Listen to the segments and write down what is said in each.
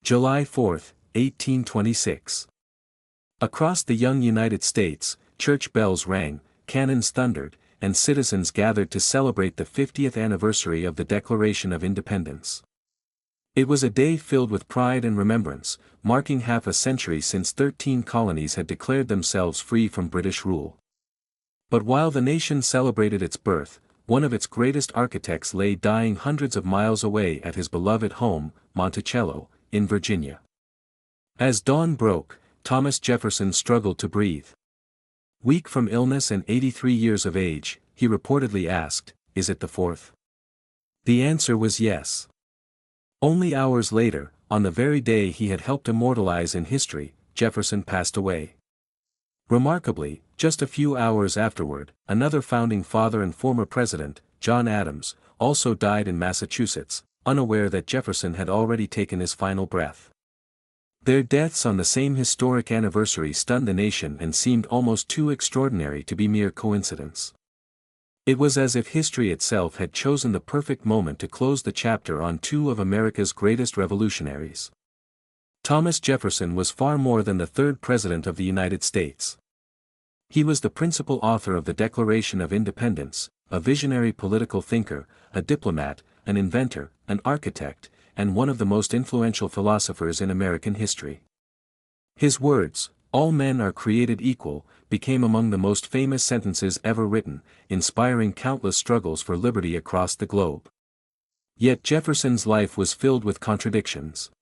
July 4, 1826. Across the young United States, church bells rang, cannons thundered, and citizens gathered to celebrate the 50th anniversary of the Declaration of Independence. It was a day filled with pride and remembrance, marking half a century since 13 colonies had declared themselves free from British rule. But while the nation celebrated its birth, one of its greatest architects lay dying hundreds of miles away at his beloved home, Monticello, in Virginia. As dawn broke, Thomas Jefferson struggled to breathe. Weak from illness and 83 years of age, he reportedly asked, "Is it the 4th?" The answer was yes. Only hours later, on the very day he had helped immortalize in history, Jefferson passed away. Remarkably, just a few hours afterward, another founding father and former president, John Adams, also died in Massachusetts, unaware that Jefferson had already taken his final breath. Their deaths on the same historic anniversary stunned the nation and seemed almost too extraordinary to be mere coincidence. It was as if history itself had chosen the perfect moment to close the chapter on two of America's greatest revolutionaries. Thomas Jefferson was far more than the third president of the United States. He was the principal author of the Declaration of Independence, a visionary political thinker, a diplomat, an inventor, an architect, and one of the most influential philosophers in American history. His words, "All men are created equal," became among the most famous sentences ever written, inspiring countless struggles for liberty across the globe. Yet Jefferson's life was filled with contradictions.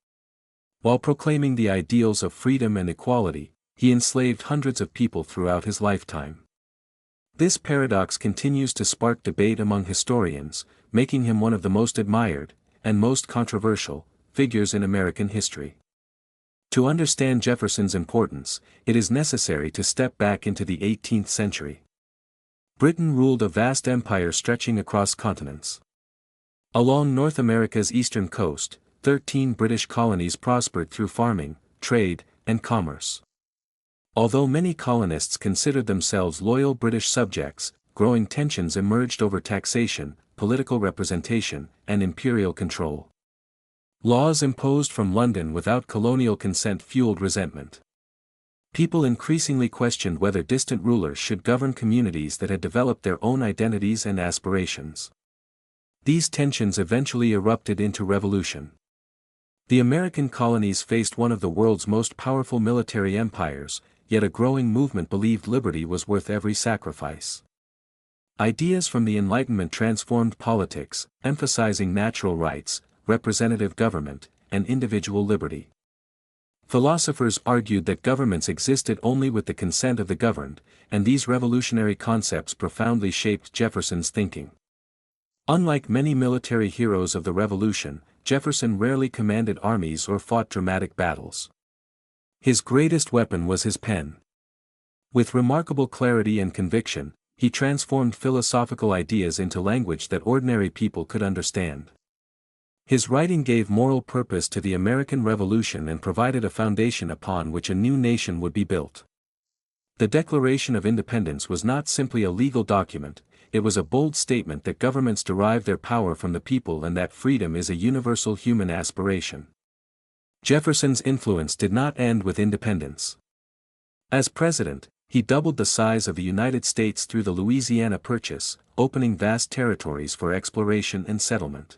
While proclaiming the ideals of freedom and equality, he enslaved hundreds of people throughout his lifetime. This paradox continues to spark debate among historians, making him one of the most admired, and most controversial, figures in American history. To understand Jefferson's importance, it is necessary to step back into the 18th century. Britain ruled a vast empire stretching across continents. Along North America's eastern coast, 13 British colonies prospered through farming, trade, and commerce. Although many colonists considered themselves loyal British subjects, growing tensions emerged over taxation, political representation, and imperial control. Laws imposed from London without colonial consent fueled resentment. People increasingly questioned whether distant rulers should govern communities that had developed their own identities and aspirations. These tensions eventually erupted into revolution. The American colonies faced one of the world's most powerful military empires, yet a growing movement believed liberty was worth every sacrifice. Ideas from the Enlightenment transformed politics, emphasizing natural rights, representative government, and individual liberty. Philosophers argued that governments existed only with the consent of the governed, and these revolutionary concepts profoundly shaped Jefferson's thinking. Unlike many military heroes of the Revolution, Jefferson rarely commanded armies or fought dramatic battles. His greatest weapon was his pen. With remarkable clarity and conviction, he transformed philosophical ideas into language that ordinary people could understand. His writing gave moral purpose to the American Revolution and provided a foundation upon which a new nation would be built. The Declaration of Independence was not simply a legal document, it was a bold statement that governments derive their power from the people and that freedom is a universal human aspiration. Jefferson's influence did not end with independence. As president, he doubled the size of the United States through the Louisiana Purchase, opening vast territories for exploration and settlement.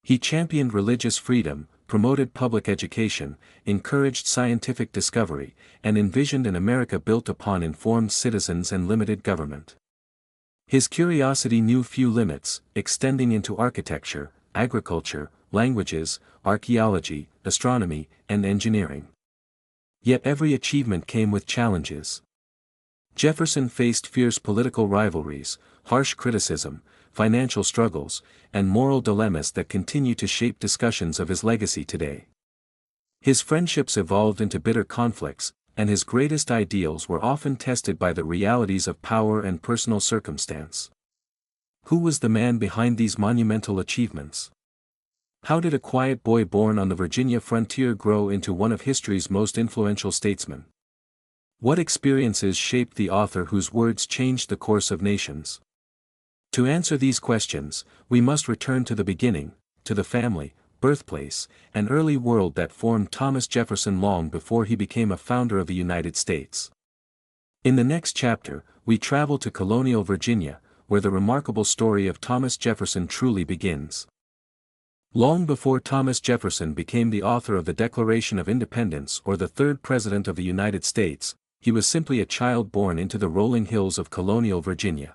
He championed religious freedom, promoted public education, encouraged scientific discovery, and envisioned an America built upon informed citizens and limited government. His curiosity knew few limits, extending into architecture, agriculture, languages, archaeology, astronomy, and engineering. Yet every achievement came with challenges. Jefferson faced fierce political rivalries, harsh criticism, financial struggles, and moral dilemmas that continue to shape discussions of his legacy today. His friendships evolved into bitter conflicts, and his greatest ideals were often tested by the realities of power and personal circumstance. Who was the man behind these monumental achievements? How did a quiet boy born on the Virginia frontier grow into one of history's most influential statesmen? What experiences shaped the author whose words changed the course of nations? To answer these questions, we must return to the beginning, to the family, birthplace, an early world that formed Thomas Jefferson long before he became a founder of the United States. In the next chapter, we travel to colonial Virginia, where the remarkable story of Thomas Jefferson truly begins. Long before Thomas Jefferson became the author of the Declaration of Independence or the third President of the United States, he was simply a child born into the rolling hills of colonial Virginia.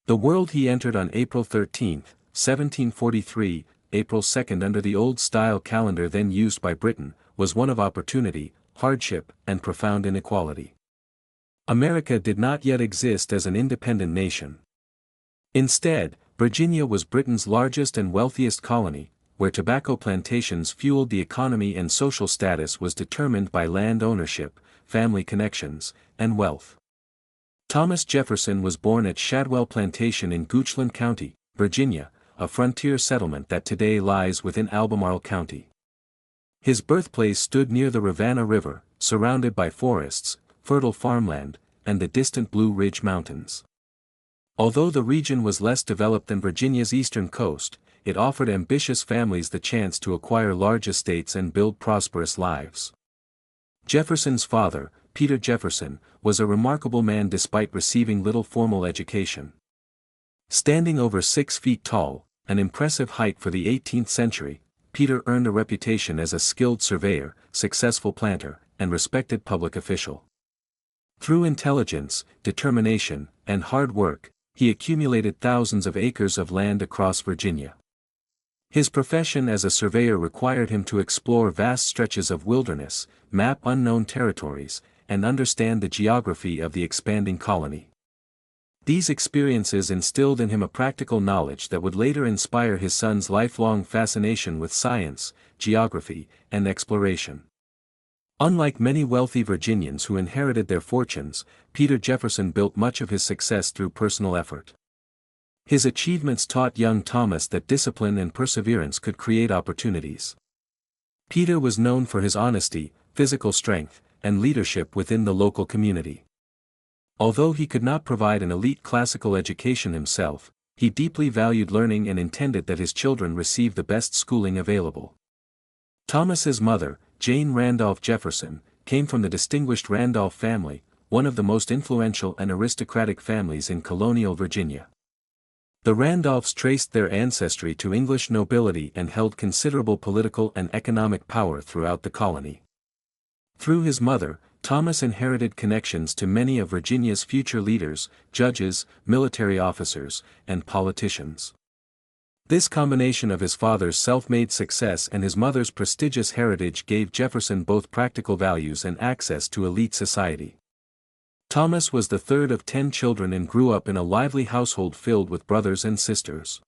The world he entered on April 13, 1743, April 2 under the old-style calendar then used by Britain, was one of opportunity, hardship, and profound inequality. America did not yet exist as an independent nation. Instead, Virginia was Britain's largest and wealthiest colony, where tobacco plantations fueled the economy and social status was determined by land ownership, family connections, and wealth. Thomas Jefferson was born at Shadwell Plantation in Goochland County, Virginia, a frontier settlement that today lies within Albemarle County. His birthplace stood near the Rivanna River, surrounded by forests, fertile farmland, and the distant Blue Ridge Mountains. Although the region was less developed than Virginia's eastern coast, it offered ambitious families the chance to acquire large estates and build prosperous lives. Jefferson's father, Peter Jefferson, was a remarkable man despite receiving little formal education. Standing over 6 feet tall, an impressive height for the 18th century, Peter earned a reputation as a skilled surveyor, successful planter, and respected public official. Through intelligence, determination, and hard work, he accumulated thousands of acres of land across Virginia. His profession as a surveyor required him to explore vast stretches of wilderness, map unknown territories, and understand the geography of the expanding colony. These experiences instilled in him a practical knowledge that would later inspire his son's lifelong fascination with science, geography, and exploration. Unlike many wealthy Virginians who inherited their fortunes, Peter Jefferson built much of his success through personal effort. His achievements taught young Thomas that discipline and perseverance could create opportunities. Peter was known for his honesty, physical strength, and leadership within the local community. Although he could not provide an elite classical education himself, he deeply valued learning and intended that his children receive the best schooling available. Thomas's mother, Jane Randolph Jefferson, came from the distinguished Randolph family, one of the most influential and aristocratic families in colonial Virginia. The Randolphs traced their ancestry to English nobility and held considerable political and economic power throughout the colony. Through his mother, Thomas inherited connections to many of Virginia's future leaders, judges, military officers, and politicians. This combination of his father's self-made success and his mother's prestigious heritage gave Jefferson both practical values and access to elite society. Thomas was the third of 10 children and grew up in a lively household filled with brothers and sisters.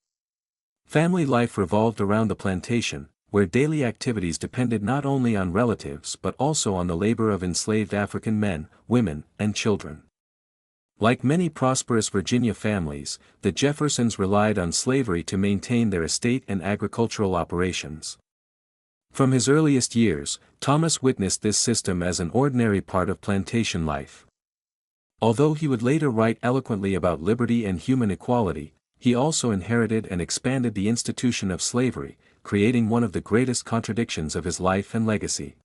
Family life revolved around the plantation, where daily activities depended not only on relatives but also on the labor of enslaved African men, women, and children. Like many prosperous Virginia families, the Jeffersons relied on slavery to maintain their estate and agricultural operations. From his earliest years, Thomas witnessed this system as an ordinary part of plantation life. Although he would later write eloquently about liberty and human equality, he also inherited and expanded the institution of slavery, creating one of the greatest contradictions of his life and legacy.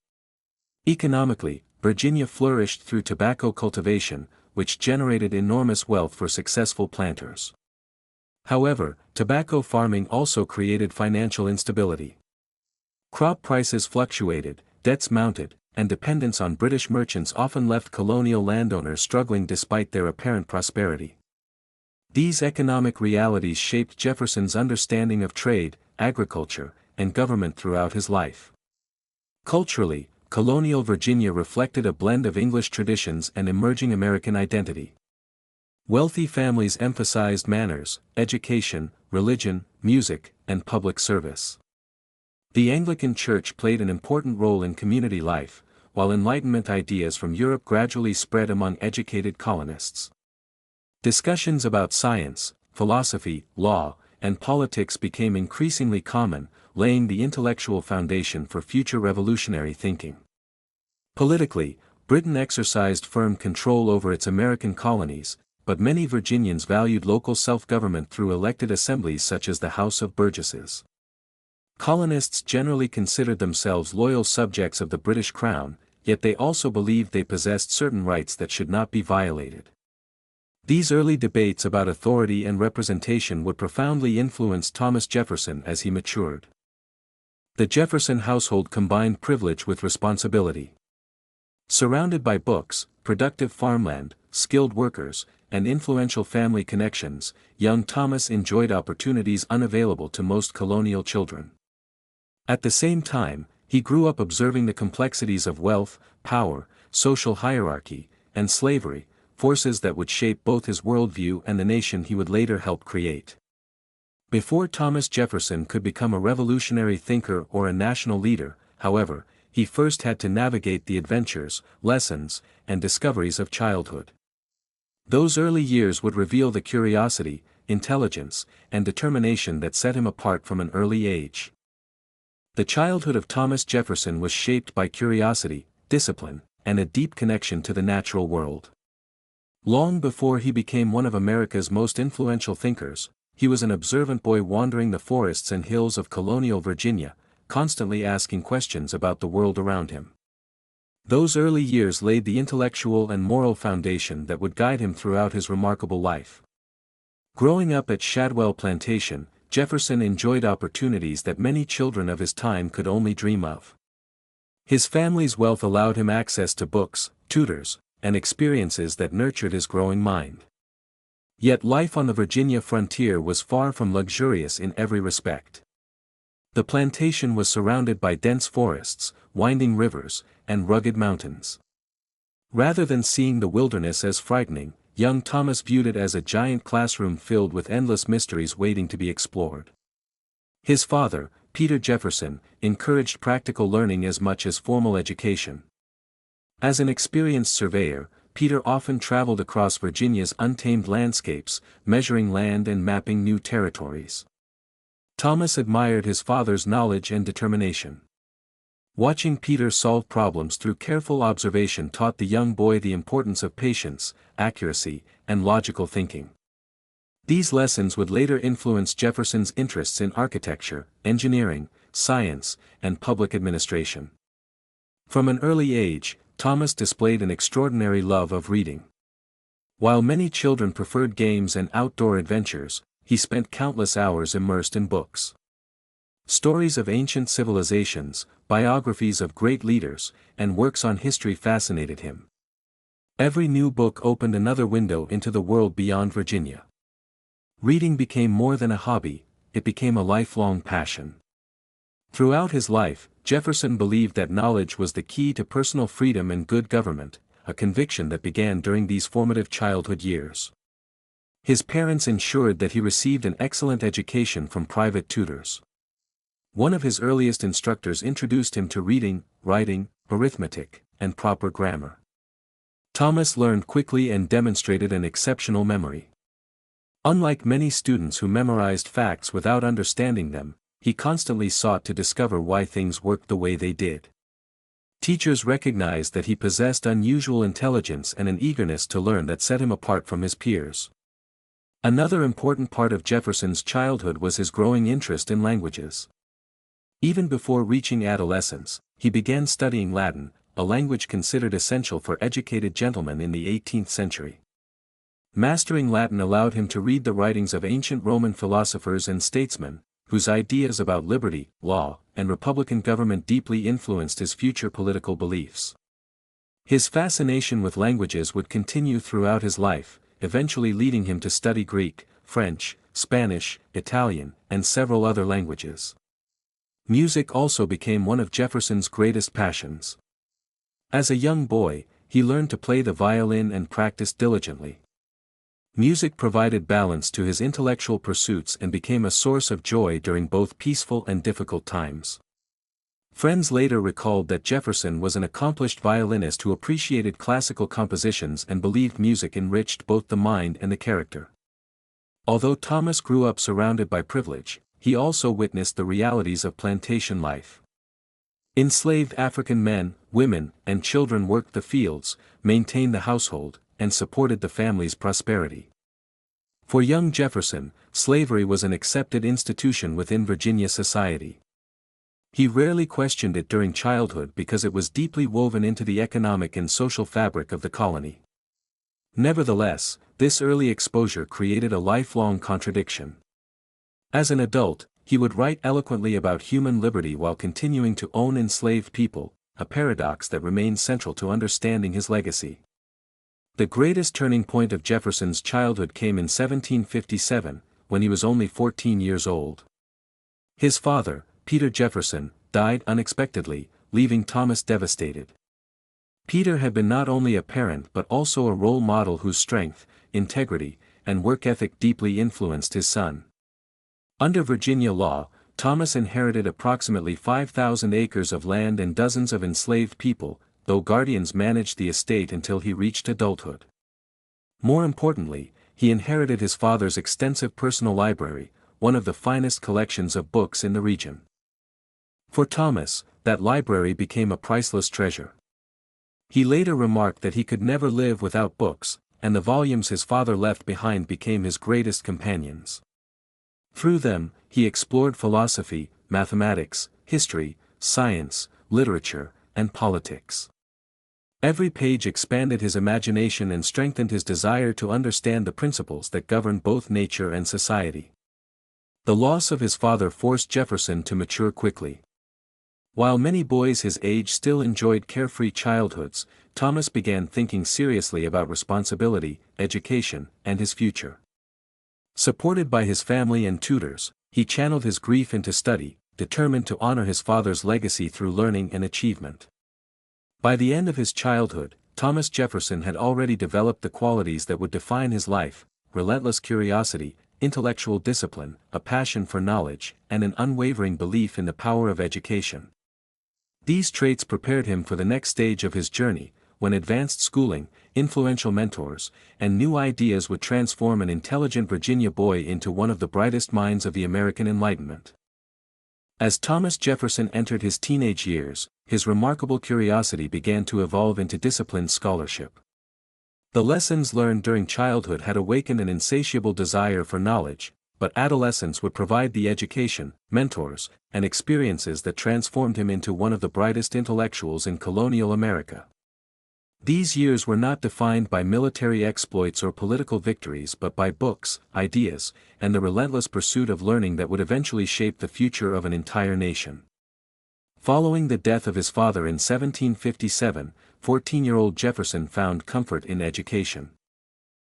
Economically, Virginia flourished through tobacco cultivation, which generated enormous wealth for successful planters. However, tobacco farming also created financial instability. Crop prices fluctuated, debts mounted, and dependence on British merchants often left colonial landowners struggling despite their apparent prosperity. These economic realities shaped Jefferson's understanding of trade, agriculture, and government throughout his life. Culturally, colonial Virginia reflected a blend of English traditions and emerging American identity. Wealthy families emphasized manners, education, religion, music, and public service. The Anglican Church played an important role in community life, while Enlightenment ideas from Europe gradually spread among educated colonists. Discussions about science, philosophy, law, and politics became increasingly common, laying the intellectual foundation for future revolutionary thinking. Politically, Britain exercised firm control over its American colonies, but many Virginians valued local self-government through elected assemblies such as the House of Burgesses. Colonists generally considered themselves loyal subjects of the British Crown, yet they also believed they possessed certain rights that should not be violated. These early debates about authority and representation would profoundly influence Thomas Jefferson as he matured. The Jefferson household combined privilege with responsibility. Surrounded by books, productive farmland, skilled workers, and influential family connections, young Thomas enjoyed opportunities unavailable to most colonial children. At the same time, he grew up observing the complexities of wealth, power, social hierarchy, and slavery, forces that would shape both his worldview and the nation he would later help create. Before Thomas Jefferson could become a revolutionary thinker or a national leader, however, he first had to navigate the adventures, lessons, and discoveries of childhood. Those early years would reveal the curiosity, intelligence, and determination that set him apart from an early age. The childhood of Thomas Jefferson was shaped by curiosity, discipline, and a deep connection to the natural world. Long before he became one of America's most influential thinkers, he was an observant boy wandering the forests and hills of colonial Virginia, constantly asking questions about the world around him. Those early years laid the intellectual and moral foundation that would guide him throughout his remarkable life. Growing up at Shadwell Plantation, Jefferson enjoyed opportunities that many children of his time could only dream of. His family's wealth allowed him access to books, tutors, and experiences that nurtured his growing mind. Yet life on the Virginia frontier was far from luxurious in every respect. The plantation was surrounded by dense forests, winding rivers, and rugged mountains. Rather than seeing the wilderness as frightening, young Thomas viewed it as a giant classroom filled with endless mysteries waiting to be explored. His father, Peter Jefferson, encouraged practical learning as much as formal education. As an experienced surveyor, Peter often traveled across Virginia's untamed landscapes, measuring land and mapping new territories. Thomas admired his father's knowledge and determination. Watching Peter solve problems through careful observation taught the young boy the importance of patience, accuracy, and logical thinking. These lessons would later influence Jefferson's interests in architecture, engineering, science, and public administration. From an early age, Thomas displayed an extraordinary love of reading. While many children preferred games and outdoor adventures, he spent countless hours immersed in books. Stories of ancient civilizations, biographies of great leaders, and works on history fascinated him. Every new book opened another window into the world beyond Virginia. Reading became more than a hobby, it became a lifelong passion. Throughout his life, Jefferson believed that knowledge was the key to personal freedom and good government, a conviction that began during these formative childhood years. His parents ensured that he received an excellent education from private tutors. One of his earliest instructors introduced him to reading, writing, arithmetic, and proper grammar. Thomas learned quickly and demonstrated an exceptional memory. Unlike many students who memorized facts without understanding them, he constantly sought to discover why things worked the way they did. Teachers recognized that he possessed unusual intelligence and an eagerness to learn that set him apart from his peers. Another important part of Jefferson's childhood was his growing interest in languages. Even before reaching adolescence, he began studying Latin, a language considered essential for educated gentlemen in the 18th century. Mastering Latin allowed him to read the writings of ancient Roman philosophers and statesmen, whose ideas about liberty, law, and republican government deeply influenced his future political beliefs. His fascination with languages would continue throughout his life, eventually leading him to study Greek, French, Spanish, Italian, and several other languages. Music also became one of Jefferson's greatest passions. As a young boy, he learned to play the violin and practiced diligently. Music provided balance to his intellectual pursuits and became a source of joy during both peaceful and difficult times. Friends later recalled that Jefferson was an accomplished violinist who appreciated classical compositions and believed music enriched both the mind and the character. Although Thomas grew up surrounded by privilege, he also witnessed the realities of plantation life. Enslaved African men, women, and children worked the fields, maintained the household, and supported the family's prosperity. For young Jefferson, slavery was an accepted institution within Virginia society. He rarely questioned it during childhood because it was deeply woven into the economic and social fabric of the colony. Nevertheless, this early exposure created a lifelong contradiction. As an adult, he would write eloquently about human liberty while continuing to own enslaved people, a paradox that remains central to understanding his legacy. The greatest turning point of Jefferson's childhood came in 1757, when he was only 14 years old. His father, Peter Jefferson, died unexpectedly, leaving Thomas devastated. Peter had been not only a parent but also a role model whose strength, integrity, and work ethic deeply influenced his son. Under Virginia law, Thomas inherited approximately 5,000 acres of land and dozens of enslaved people, though guardians managed the estate until he reached adulthood. More importantly, he inherited his father's extensive personal library, one of the finest collections of books in the region. For Thomas, that library became a priceless treasure. He later remarked that he could never live without books, and the volumes his father left behind became his greatest companions. Through them, he explored philosophy, mathematics, history, science, literature, and politics. Every page expanded his imagination and strengthened his desire to understand the principles that govern both nature and society. The loss of his father forced Jefferson to mature quickly. While many boys his age still enjoyed carefree childhoods, Thomas began thinking seriously about responsibility, education, and his future. Supported by his family and tutors, he channeled his grief into study, determined to honor his father's legacy through learning and achievement. By the end of his childhood, Thomas Jefferson had already developed the qualities that would define his life: relentless curiosity, intellectual discipline, a passion for knowledge, and an unwavering belief in the power of education. These traits prepared him for the next stage of his journey, when advanced schooling, influential mentors, and new ideas would transform an intelligent Virginia boy into one of the brightest minds of the American Enlightenment. As Thomas Jefferson entered his teenage years, his remarkable curiosity began to evolve into disciplined scholarship. The lessons learned during childhood had awakened an insatiable desire for knowledge, but adolescence would provide the education, mentors, and experiences that transformed him into one of the brightest intellectuals in colonial America. These years were not defined by military exploits or political victories but by books, ideas, and the relentless pursuit of learning that would eventually shape the future of an entire nation. Following the death of his father in 1757, 14-year-old Jefferson found comfort in education.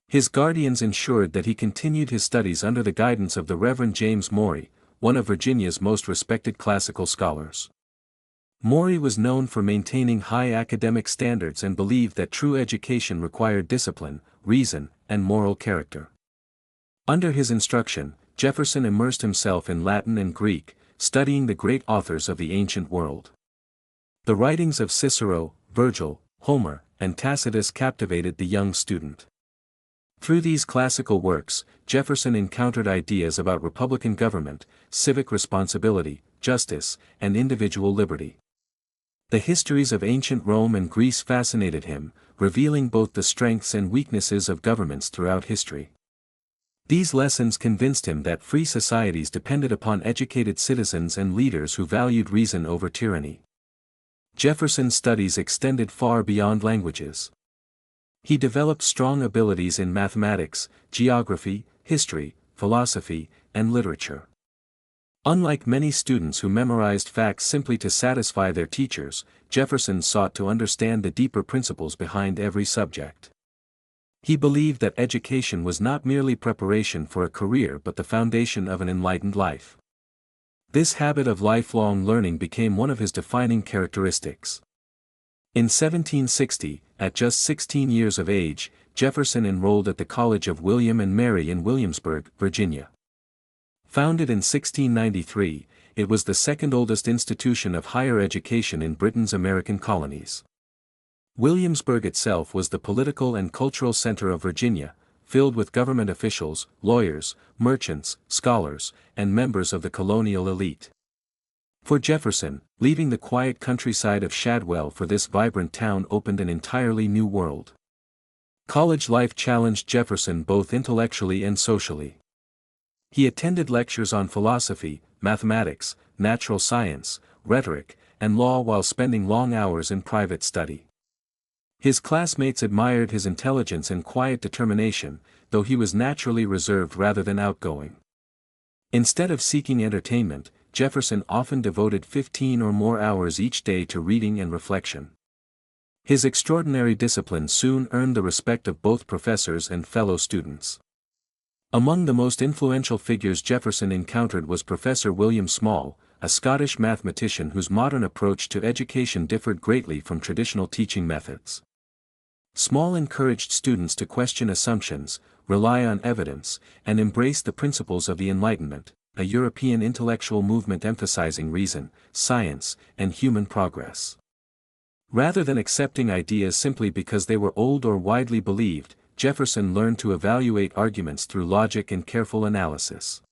His guardians ensured that he continued his studies under the guidance of the Reverend James Morey, one of Virginia's most respected classical scholars. Morey was known for maintaining high academic standards and believed that true education required discipline, reason, and moral character. Under his instruction, Jefferson immersed himself in Latin and Greek, studying the great authors of the ancient world. The writings of Cicero, Virgil, Homer, and Tacitus captivated the young student. Through these classical works, Jefferson encountered ideas about republican government, civic responsibility, justice, and individual liberty. The histories of ancient Rome and Greece fascinated him, revealing both the strengths and weaknesses of governments throughout history. These lessons convinced him that free societies depended upon educated citizens and leaders who valued reason over tyranny. Jefferson's studies extended far beyond languages. He developed strong abilities in mathematics, geography, history, philosophy, and literature. Unlike many students who memorized facts simply to satisfy their teachers, Jefferson sought to understand the deeper principles behind every subject. He believed that education was not merely preparation for a career but the foundation of an enlightened life. This habit of lifelong learning became one of his defining characteristics. In 1760, at just 16 years of age, Jefferson enrolled at the College of William and Mary in Williamsburg, Virginia. Founded in 1693, it was the second oldest institution of higher education in Britain's American colonies. Williamsburg itself was the political and cultural center of Virginia, filled with government officials, lawyers, merchants, scholars, and members of the colonial elite. For Jefferson, leaving the quiet countryside of Shadwell for this vibrant town opened an entirely new world. College life challenged Jefferson both intellectually and socially. He attended lectures on philosophy, mathematics, natural science, rhetoric, and law while spending long hours in private study. His classmates admired his intelligence and quiet determination, though he was naturally reserved rather than outgoing. Instead of seeking entertainment, Jefferson often devoted 15 or more hours each day to reading and reflection. His extraordinary discipline soon earned the respect of both professors and fellow students. Among the most influential figures Jefferson encountered was Professor William Small, a Scottish mathematician whose modern approach to education differed greatly from traditional teaching methods. Small encouraged students to question assumptions, rely on evidence, and embrace the principles of the Enlightenment, a European intellectual movement emphasizing reason, science, and human progress. Rather than accepting ideas simply because they were old or widely believed, Jefferson learned to evaluate arguments through logic and careful analysis.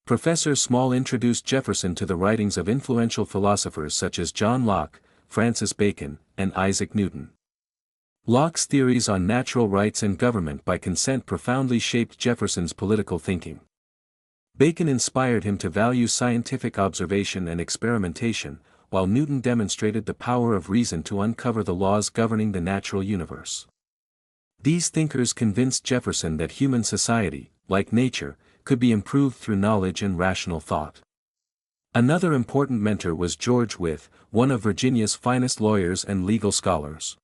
Professor Small introduced Jefferson to the writings of influential philosophers such as John Locke, Francis Bacon, and Isaac Newton. Locke's theories on natural rights and government by consent profoundly shaped Jefferson's political thinking. Bacon inspired him to value scientific observation and experimentation, while Newton demonstrated the power of reason to uncover the laws governing the natural universe. These thinkers convinced Jefferson that human society, like nature, could be improved through knowledge and rational thought. Another important mentor was George Wythe, one of Virginia's finest lawyers and legal scholars.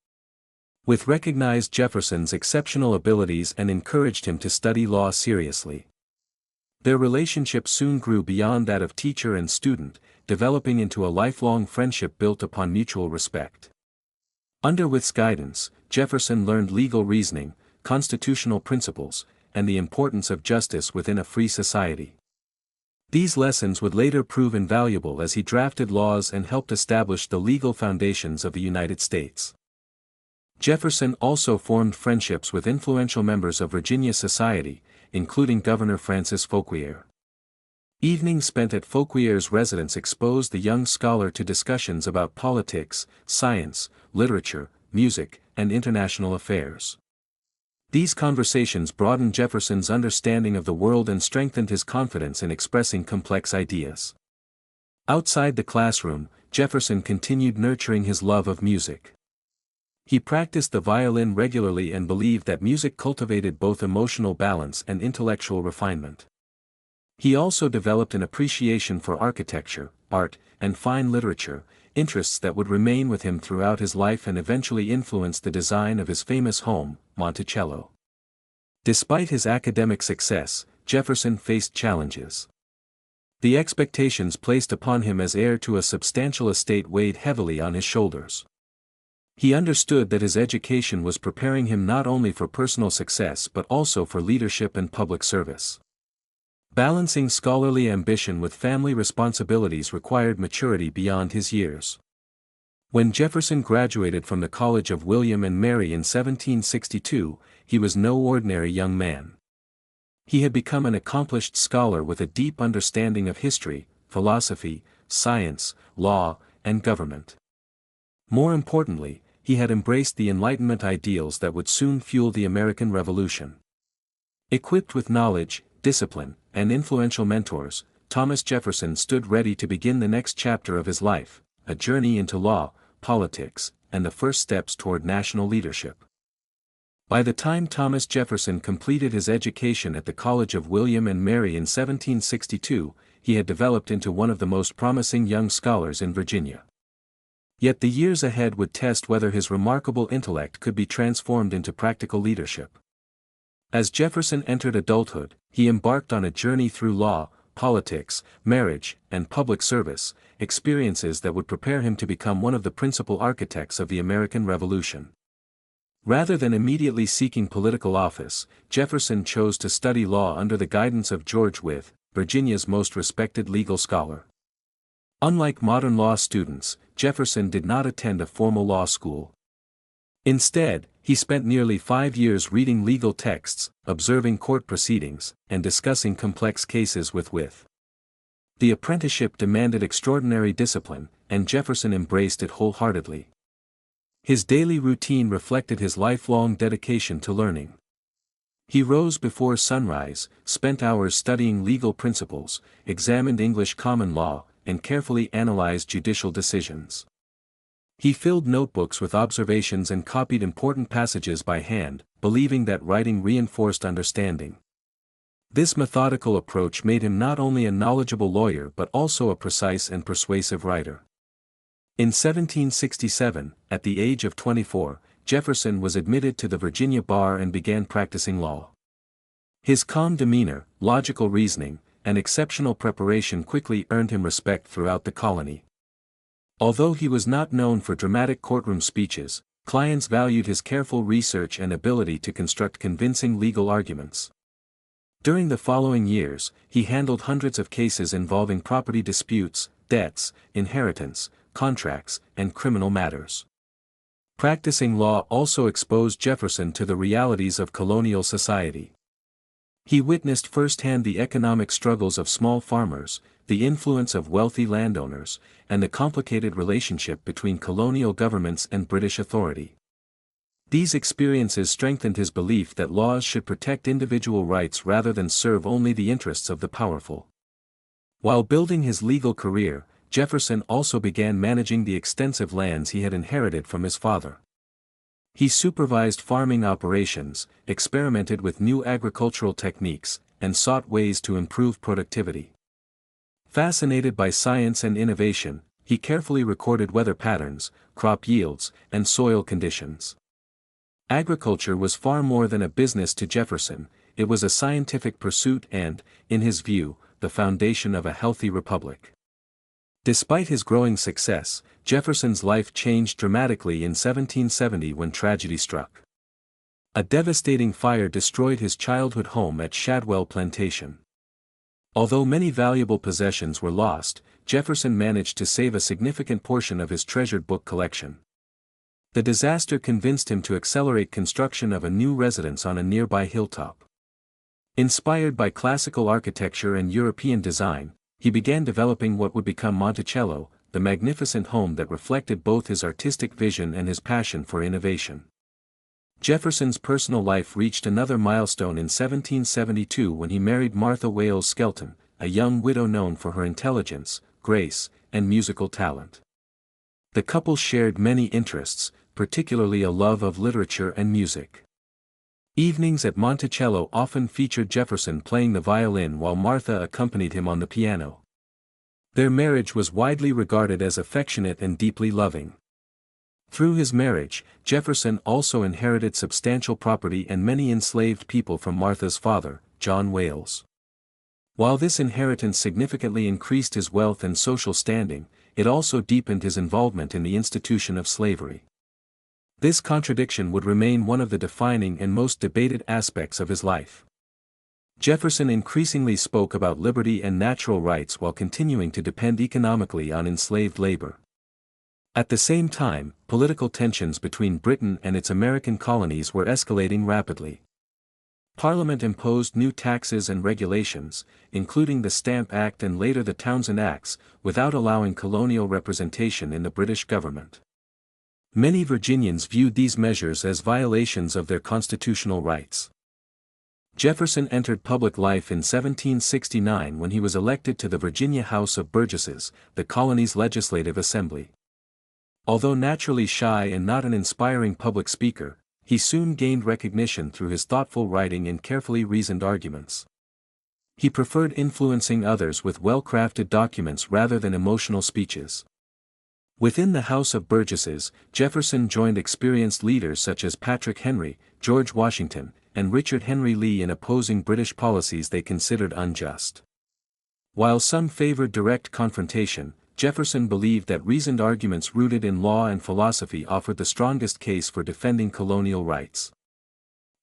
Wythe recognized Jefferson's exceptional abilities and encouraged him to study law seriously. Their relationship soon grew beyond that of teacher and student, developing into a lifelong friendship built upon mutual respect. Under Wythe's guidance, Jefferson learned legal reasoning, constitutional principles, and the importance of justice within a free society. These lessons would later prove invaluable as he drafted laws and helped establish the legal foundations of the United States. Jefferson also formed friendships with influential members of Virginia society, including Governor Francis Fauquier. Evenings spent at Fauquier's residence exposed the young scholar to discussions about politics, science, literature, music, and international affairs. These conversations broadened Jefferson's understanding of the world and strengthened his confidence in expressing complex ideas. Outside the classroom, Jefferson continued nurturing his love of music. He practiced the violin regularly and believed that music cultivated both emotional balance and intellectual refinement. He also developed an appreciation for architecture, art, and fine literature, interests that would remain with him throughout his life and eventually influence the design of his famous home, Monticello. Despite his academic success, Jefferson faced challenges. The expectations placed upon him as heir to a substantial estate weighed heavily on his shoulders. He understood that his education was preparing him not only for personal success but also for leadership and public service. Balancing scholarly ambition with family responsibilities required maturity beyond his years. When Jefferson graduated from the College of William and Mary in 1762, he was no ordinary young man. He had become an accomplished scholar with a deep understanding of history, philosophy, science, law, and government. More importantly, he had embraced the Enlightenment ideals that would soon fuel the American Revolution. Equipped with knowledge, discipline, and influential mentors, Thomas Jefferson stood ready to begin the next chapter of his life, a journey into law, politics, and the first steps toward national leadership. By the time Thomas Jefferson completed his education at the College of William and Mary in 1762, he had developed into one of the most promising young scholars in Virginia. Yet the years ahead would test whether his remarkable intellect could be transformed into practical leadership. As Jefferson entered adulthood, he embarked on a journey through law, politics, marriage, and public service, experiences that would prepare him to become one of the principal architects of the American Revolution. Rather than immediately seeking political office, Jefferson chose to study law under the guidance of George Wythe, Virginia's most respected legal scholar. Unlike modern law students, Jefferson did not attend a formal law school. Instead, he spent nearly 5 years reading legal texts, observing court proceedings, and discussing complex cases with Wythe. The apprenticeship demanded extraordinary discipline, and Jefferson embraced it wholeheartedly. His daily routine reflected his lifelong dedication to learning. He rose before sunrise, spent hours studying legal principles, examined English common law, and carefully analyzed judicial decisions. He filled notebooks with observations and copied important passages by hand, believing that writing reinforced understanding. This methodical approach made him not only a knowledgeable lawyer but also a precise and persuasive writer. In 1767, at the age of 24, Jefferson was admitted to the Virginia bar and began practicing law. His calm demeanor, logical reasoning, and exceptional preparation quickly earned him respect throughout the colony. Although he was not known for dramatic courtroom speeches, clients valued his careful research and ability to construct convincing legal arguments. During the following years, he handled hundreds of cases involving property disputes, debts, inheritance, contracts, and criminal matters. Practicing law also exposed Jefferson to the realities of colonial society. He witnessed firsthand the economic struggles of small farmers, the influence of wealthy landowners, and the complicated relationship between colonial governments and British authority. These experiences strengthened his belief that laws should protect individual rights rather than serve only the interests of the powerful. While building his legal career, Jefferson also began managing the extensive lands he had inherited from his father. He supervised farming operations, experimented with new agricultural techniques, and sought ways to improve productivity. Fascinated by science and innovation, he carefully recorded weather patterns, crop yields, and soil conditions. Agriculture was far more than a business to Jefferson, it was a scientific pursuit and, in his view, the foundation of a healthy republic. Despite his growing success, Jefferson's life changed dramatically in 1770 when tragedy struck. A devastating fire destroyed his childhood home at Shadwell Plantation. Although many valuable possessions were lost, Jefferson managed to save a significant portion of his treasured book collection. The disaster convinced him to accelerate construction of a new residence on a nearby hilltop. Inspired by classical architecture and European design, he began developing what would become Monticello, the magnificent home that reflected both his artistic vision and his passion for innovation. Jefferson's personal life reached another milestone in 1772 when he married Martha Wales Skelton, a young widow known for her intelligence, grace, and musical talent. The couple shared many interests, particularly a love of literature and music. Evenings at Monticello often featured Jefferson playing the violin while Martha accompanied him on the piano. Their marriage was widely regarded as affectionate and deeply loving. Through his marriage, Jefferson also inherited substantial property and many enslaved people from Martha's father, John Wales. While this inheritance significantly increased his wealth and social standing, it also deepened his involvement in the institution of slavery. This contradiction would remain one of the defining and most debated aspects of his life. Jefferson increasingly spoke about liberty and natural rights while continuing to depend economically on enslaved labor. At the same time, political tensions between Britain and its American colonies were escalating rapidly. Parliament imposed new taxes and regulations, including the Stamp Act and later the Townshend Acts, without allowing colonial representation in the British government. Many Virginians viewed these measures as violations of their constitutional rights. Jefferson entered public life in 1769 when he was elected to the Virginia House of Burgesses, the colony's legislative assembly. Although naturally shy and not an inspiring public speaker, he soon gained recognition through his thoughtful writing and carefully reasoned arguments. He preferred influencing others with well-crafted documents rather than emotional speeches. Within the House of Burgesses, Jefferson joined experienced leaders such as Patrick Henry, George Washington, and Richard Henry Lee in opposing British policies they considered unjust. While some favored direct confrontation, Jefferson believed that reasoned arguments rooted in law and philosophy offered the strongest case for defending colonial rights.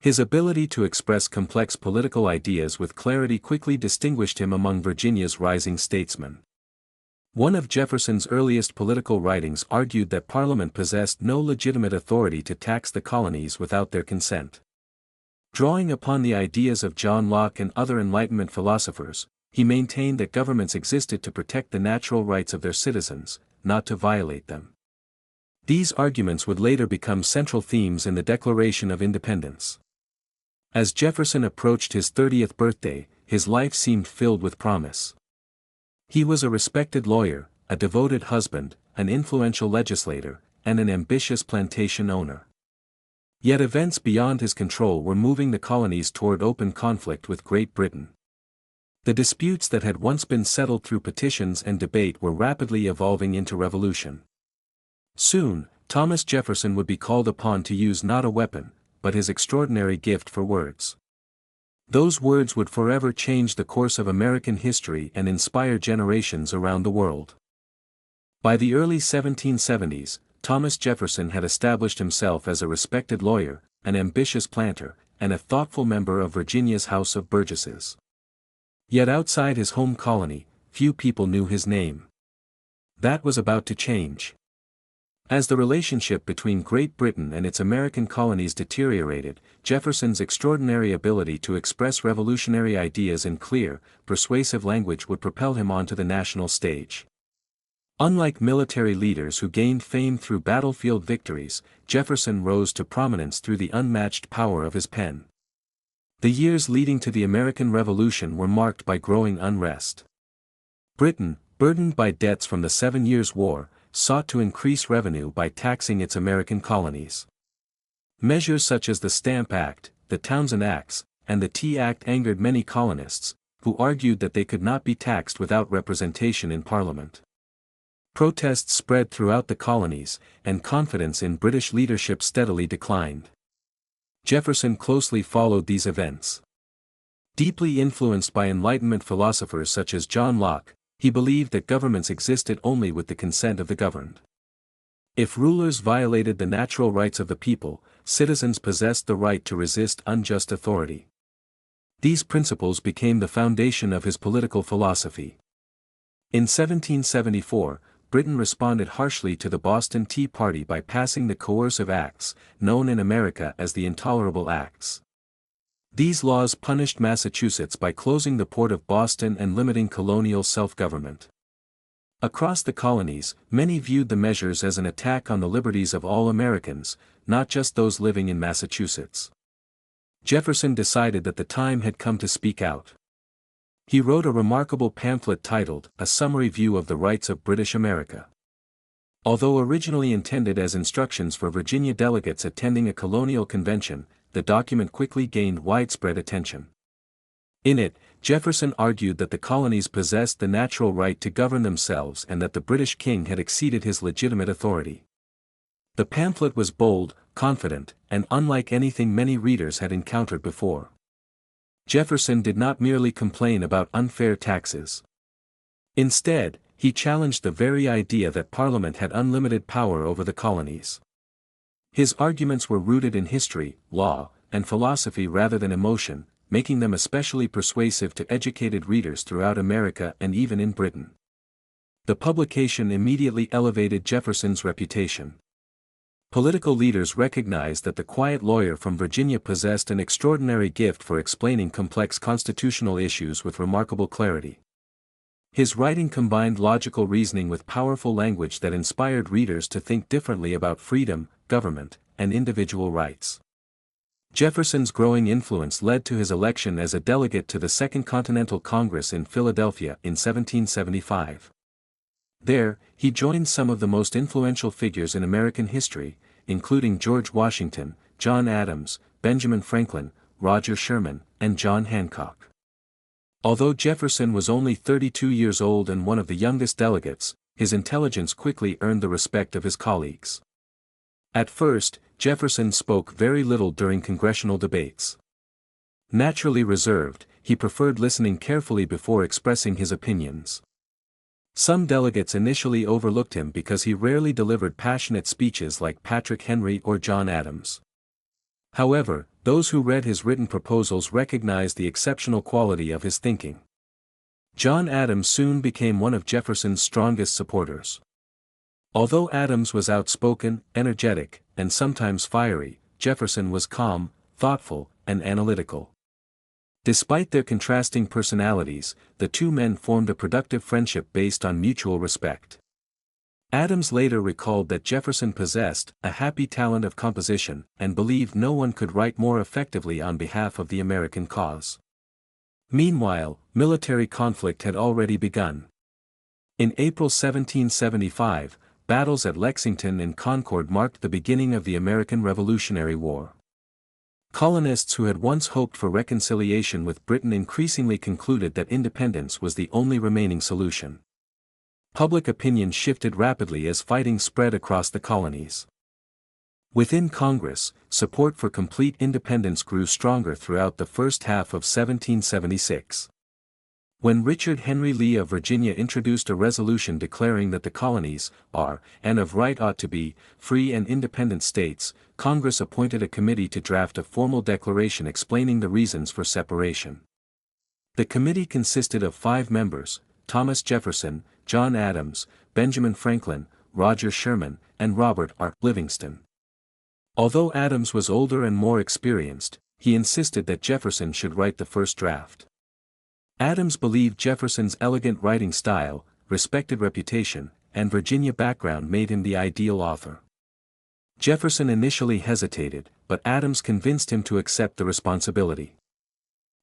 His ability to express complex political ideas with clarity quickly distinguished him among Virginia's rising statesmen. One of Jefferson's earliest political writings argued that Parliament possessed no legitimate authority to tax the colonies without their consent. Drawing upon the ideas of John Locke and other Enlightenment philosophers, he maintained that governments existed to protect the natural rights of their citizens, not to violate them. These arguments would later become central themes in the Declaration of Independence. As Jefferson approached his 30th birthday, his life seemed filled with promise. He was a respected lawyer, a devoted husband, an influential legislator, and an ambitious plantation owner. Yet events beyond his control were moving the colonies toward open conflict with Great Britain. The disputes that had once been settled through petitions and debate were rapidly evolving into revolution. Soon, Thomas Jefferson would be called upon to use not a weapon, but his extraordinary gift for words. Those words would forever change the course of American history and inspire generations around the world. By the early 1770s, Thomas Jefferson had established himself as a respected lawyer, an ambitious planter, and a thoughtful member of Virginia's House of Burgesses. Yet outside his home colony, few people knew his name. That was about to change. As the relationship between Great Britain and its American colonies deteriorated, Jefferson's extraordinary ability to express revolutionary ideas in clear, persuasive language would propel him onto the national stage. Unlike military leaders who gained fame through battlefield victories, Jefferson rose to prominence through the unmatched power of his pen. The years leading to the American Revolution were marked by growing unrest. Britain, burdened by debts from the 7 Years' War, sought to increase revenue by taxing its American colonies. Measures such as the Stamp Act, the Townshend Acts, and the Tea Act angered many colonists, who argued that they could not be taxed without representation in Parliament. Protests spread throughout the colonies, and confidence in British leadership steadily declined. Jefferson closely followed these events. Deeply influenced by Enlightenment philosophers such as John Locke, he believed that governments existed only with the consent of the governed. If rulers violated the natural rights of the people, citizens possessed the right to resist unjust authority. These principles became the foundation of his political philosophy. In 1774, Britain responded harshly to the Boston Tea Party by passing the Coercive Acts, known in America as the Intolerable Acts. These laws punished Massachusetts by closing the port of Boston and limiting colonial self-government. Across the colonies, many viewed the measures as an attack on the liberties of all Americans, not just those living in Massachusetts. Jefferson decided that the time had come to speak out. He wrote a remarkable pamphlet titled, A Summary View of the Rights of British America. Although originally intended as instructions for Virginia delegates attending a colonial convention, the document quickly gained widespread attention. In it, Jefferson argued that the colonies possessed the natural right to govern themselves and that the British king had exceeded his legitimate authority. The pamphlet was bold, confident, and unlike anything many readers had encountered before. Jefferson did not merely complain about unfair taxes. Instead, he challenged the very idea that Parliament had unlimited power over the colonies. His arguments were rooted in history, law, and philosophy rather than emotion, making them especially persuasive to educated readers throughout America and even in Britain. The publication immediately elevated Jefferson's reputation. Political leaders recognized that the quiet lawyer from Virginia possessed an extraordinary gift for explaining complex constitutional issues with remarkable clarity. His writing combined logical reasoning with powerful language that inspired readers to think differently about freedom, government, and individual rights. Jefferson's growing influence led to his election as a delegate to the Second Continental Congress in Philadelphia in 1775. There, he joined some of the most influential figures in American history, including George Washington, John Adams, Benjamin Franklin, Roger Sherman, and John Hancock. Although Jefferson was only 32 years old and one of the youngest delegates, his intelligence quickly earned the respect of his colleagues. At first, Jefferson spoke very little during congressional debates. Naturally reserved, he preferred listening carefully before expressing his opinions. Some delegates initially overlooked him because he rarely delivered passionate speeches like Patrick Henry or John Adams. However, those who read his written proposals recognized the exceptional quality of his thinking. John Adams soon became one of Jefferson's strongest supporters. Although Adams was outspoken, energetic, and sometimes fiery, Jefferson was calm, thoughtful, and analytical. Despite their contrasting personalities, the two men formed a productive friendship based on mutual respect. Adams later recalled that Jefferson possessed a happy talent of composition and believed no one could write more effectively on behalf of the American cause. Meanwhile, military conflict had already begun. In April 1775, battles at Lexington and Concord marked the beginning of the American Revolutionary War. Colonists who had once hoped for reconciliation with Britain increasingly concluded that independence was the only remaining solution. Public opinion shifted rapidly as fighting spread across the colonies. Within Congress, support for complete independence grew stronger throughout the first half of 1776. When Richard Henry Lee of Virginia introduced a resolution declaring that the colonies are, and of right ought to be, free and independent states, Congress appointed a committee to draft a formal declaration explaining the reasons for separation. The committee consisted of 5 members: Thomas Jefferson, John Adams, Benjamin Franklin, Roger Sherman, and Robert R. Livingston. Although Adams was older and more experienced, he insisted that Jefferson should write the first draft. Adams believed Jefferson's elegant writing style, respected reputation, and Virginia background made him the ideal author. Jefferson initially hesitated, but Adams convinced him to accept the responsibility.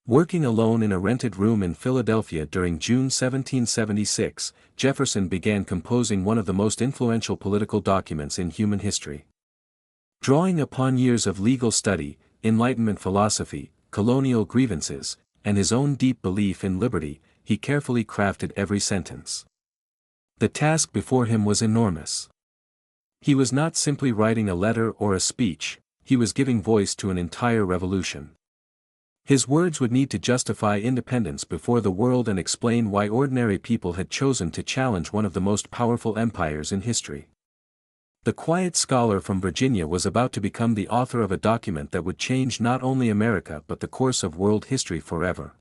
Working alone in a rented room in Philadelphia during June 1776, Jefferson began composing one of the most influential political documents in human history. Drawing upon years of legal study, Enlightenment philosophy, colonial grievances, and his own deep belief in liberty, he carefully crafted every sentence. The task before him was enormous. He was not simply writing a letter or a speech, he was giving voice to an entire revolution. His words would need to justify independence before the world and explain why ordinary people had chosen to challenge one of the most powerful empires in history. The quiet scholar from Virginia was about to become the author of a document that would change not only America but the course of world history forever.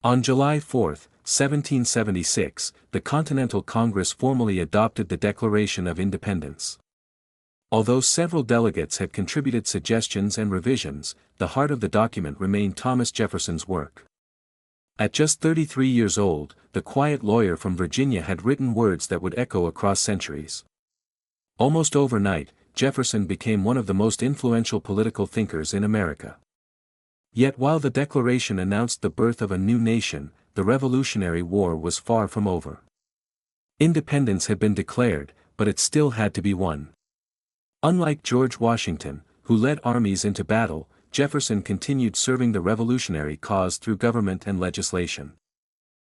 On July 4, 1776, the Continental Congress formally adopted the Declaration of Independence. Although several delegates had contributed suggestions and revisions, the heart of the document remained Thomas Jefferson's work. At just 33 years old, the quiet lawyer from Virginia had written words that would echo across centuries. Almost overnight, Jefferson became one of the most influential political thinkers in America. Yet while the Declaration announced the birth of a new nation, the Revolutionary War was far from over. Independence had been declared, but it still had to be won. Unlike George Washington, who led armies into battle, Jefferson continued serving the revolutionary cause through government and legislation.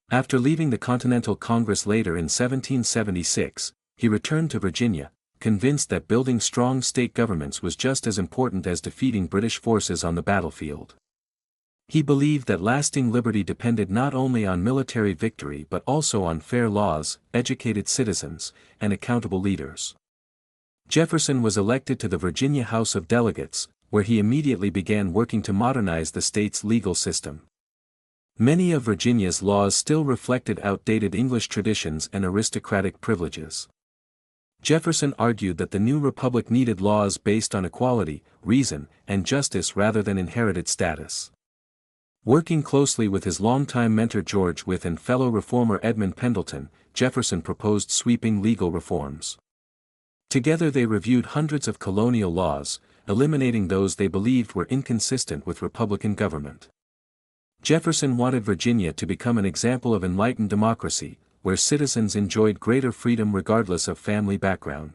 After leaving the Continental Congress later in 1776, he returned to Virginia, convinced that building strong state governments was just as important as defeating British forces on the battlefield. He believed that lasting liberty depended not only on military victory but also on fair laws, educated citizens, and accountable leaders. Jefferson was elected to the Virginia House of Delegates, where he immediately began working to modernize the state's legal system. Many of Virginia's laws still reflected outdated English traditions and aristocratic privileges. Jefferson argued that the new republic needed laws based on equality, reason, and justice rather than inherited status. Working closely with his longtime mentor George Wythe and fellow reformer Edmund Pendleton, Jefferson proposed sweeping legal reforms. Together they reviewed hundreds of colonial laws, eliminating those they believed were inconsistent with Republican government. Jefferson wanted Virginia to become an example of enlightened democracy, where citizens enjoyed greater freedom regardless of family background.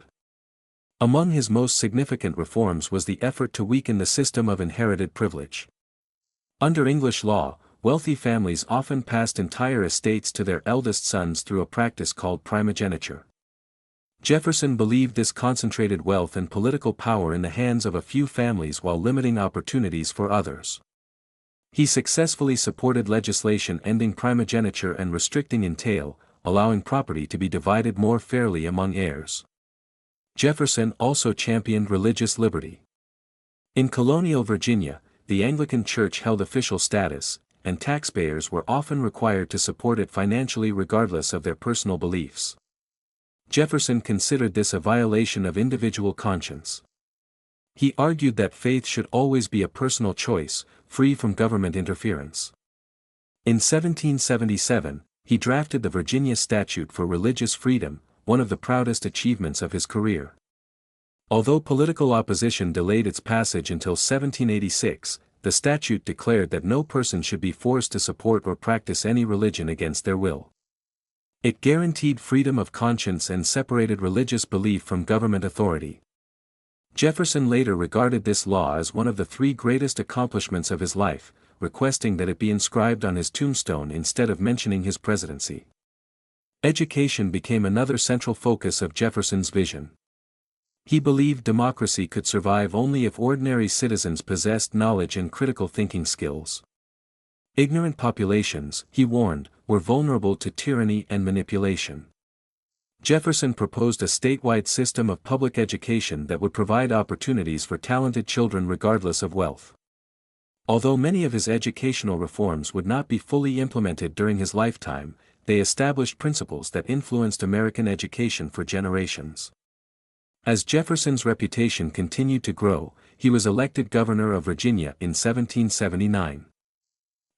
Among his most significant reforms was the effort to weaken the system of inherited privilege. Under English law, wealthy families often passed entire estates to their eldest sons through a practice called primogeniture. Jefferson believed this concentrated wealth and political power in the hands of a few families while limiting opportunities for others. He successfully supported legislation ending primogeniture and restricting entail, allowing property to be divided more fairly among heirs. Jefferson also championed religious liberty. In colonial Virginia, the Anglican Church held official status, and taxpayers were often required to support it financially regardless of their personal beliefs. Jefferson considered this a violation of individual conscience. He argued that faith should always be a personal choice, free from government interference. In 1777, he drafted the Virginia Statute for Religious Freedom, one of the proudest achievements of his career. Although political opposition delayed its passage until 1786, the statute declared that no person should be forced to support or practice any religion against their will. It guaranteed freedom of conscience and separated religious belief from government authority. Jefferson later regarded this law as one of the three greatest accomplishments of his life, requesting that it be inscribed on his tombstone instead of mentioning his presidency. Education became another central focus of Jefferson's vision. He believed democracy could survive only if ordinary citizens possessed knowledge and critical thinking skills. Ignorant populations, he warned, were vulnerable to tyranny and manipulation. Jefferson proposed a statewide system of public education that would provide opportunities for talented children regardless of wealth. Although many of his educational reforms would not be fully implemented during his lifetime, they established principles that influenced American education for generations. As Jefferson's reputation continued to grow, he was elected governor of Virginia in 1779.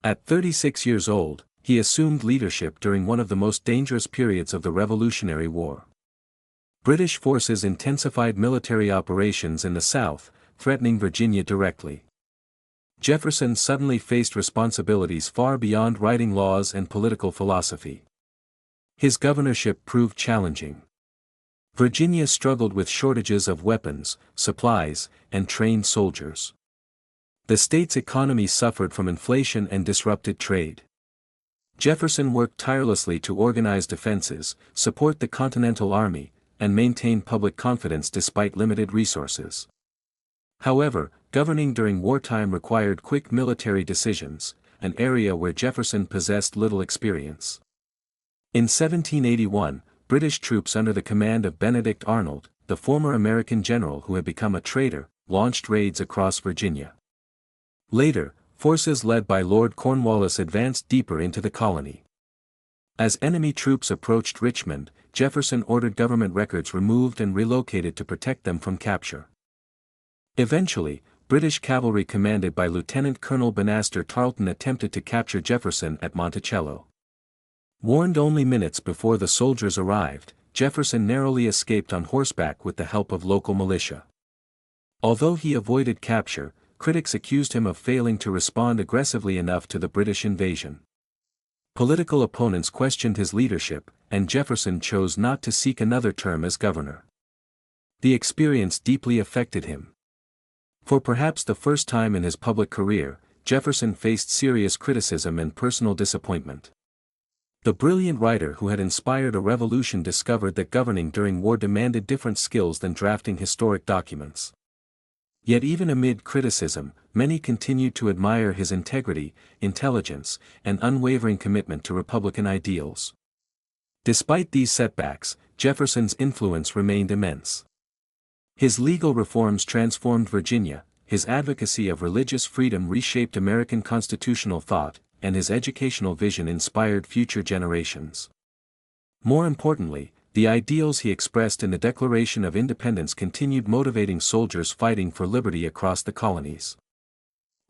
At 36 years old, he assumed leadership during one of the most dangerous periods of the Revolutionary War. British forces intensified military operations in the South, threatening Virginia directly. Jefferson suddenly faced responsibilities far beyond writing laws and political philosophy. His governorship proved challenging. Virginia struggled with shortages of weapons, supplies, and trained soldiers. The state's economy suffered from inflation and disrupted trade. Jefferson worked tirelessly to organize defenses, support the Continental Army, and maintain public confidence despite limited resources. However, governing during wartime required quick military decisions, an area where Jefferson possessed little experience. In 1781, British troops under the command of Benedict Arnold, the former American general who had become a traitor, launched raids across Virginia. Later, forces led by Lord Cornwallis advanced deeper into the colony. As enemy troops approached Richmond, Jefferson ordered government records removed and relocated to protect them from capture. Eventually, British cavalry commanded by Lieutenant Colonel Banastre Tarleton attempted to capture Jefferson at Monticello. Warned only minutes before the soldiers arrived, Jefferson narrowly escaped on horseback with the help of local militia. Although he avoided capture, critics accused him of failing to respond aggressively enough to the British invasion. Political opponents questioned his leadership, and Jefferson chose not to seek another term as governor. The experience deeply affected him. For perhaps the first time in his public career, Jefferson faced serious criticism and personal disappointment. The brilliant writer who had inspired a revolution discovered that governing during war demanded different skills than drafting historic documents. Yet even amid criticism, many continued to admire his integrity, intelligence, and unwavering commitment to Republican ideals. Despite these setbacks, Jefferson's influence remained immense. His legal reforms transformed Virginia, his advocacy of religious freedom reshaped American constitutional thought, and his educational vision inspired future generations. More importantly, the ideals he expressed in the Declaration of Independence continued motivating soldiers fighting for liberty across the colonies.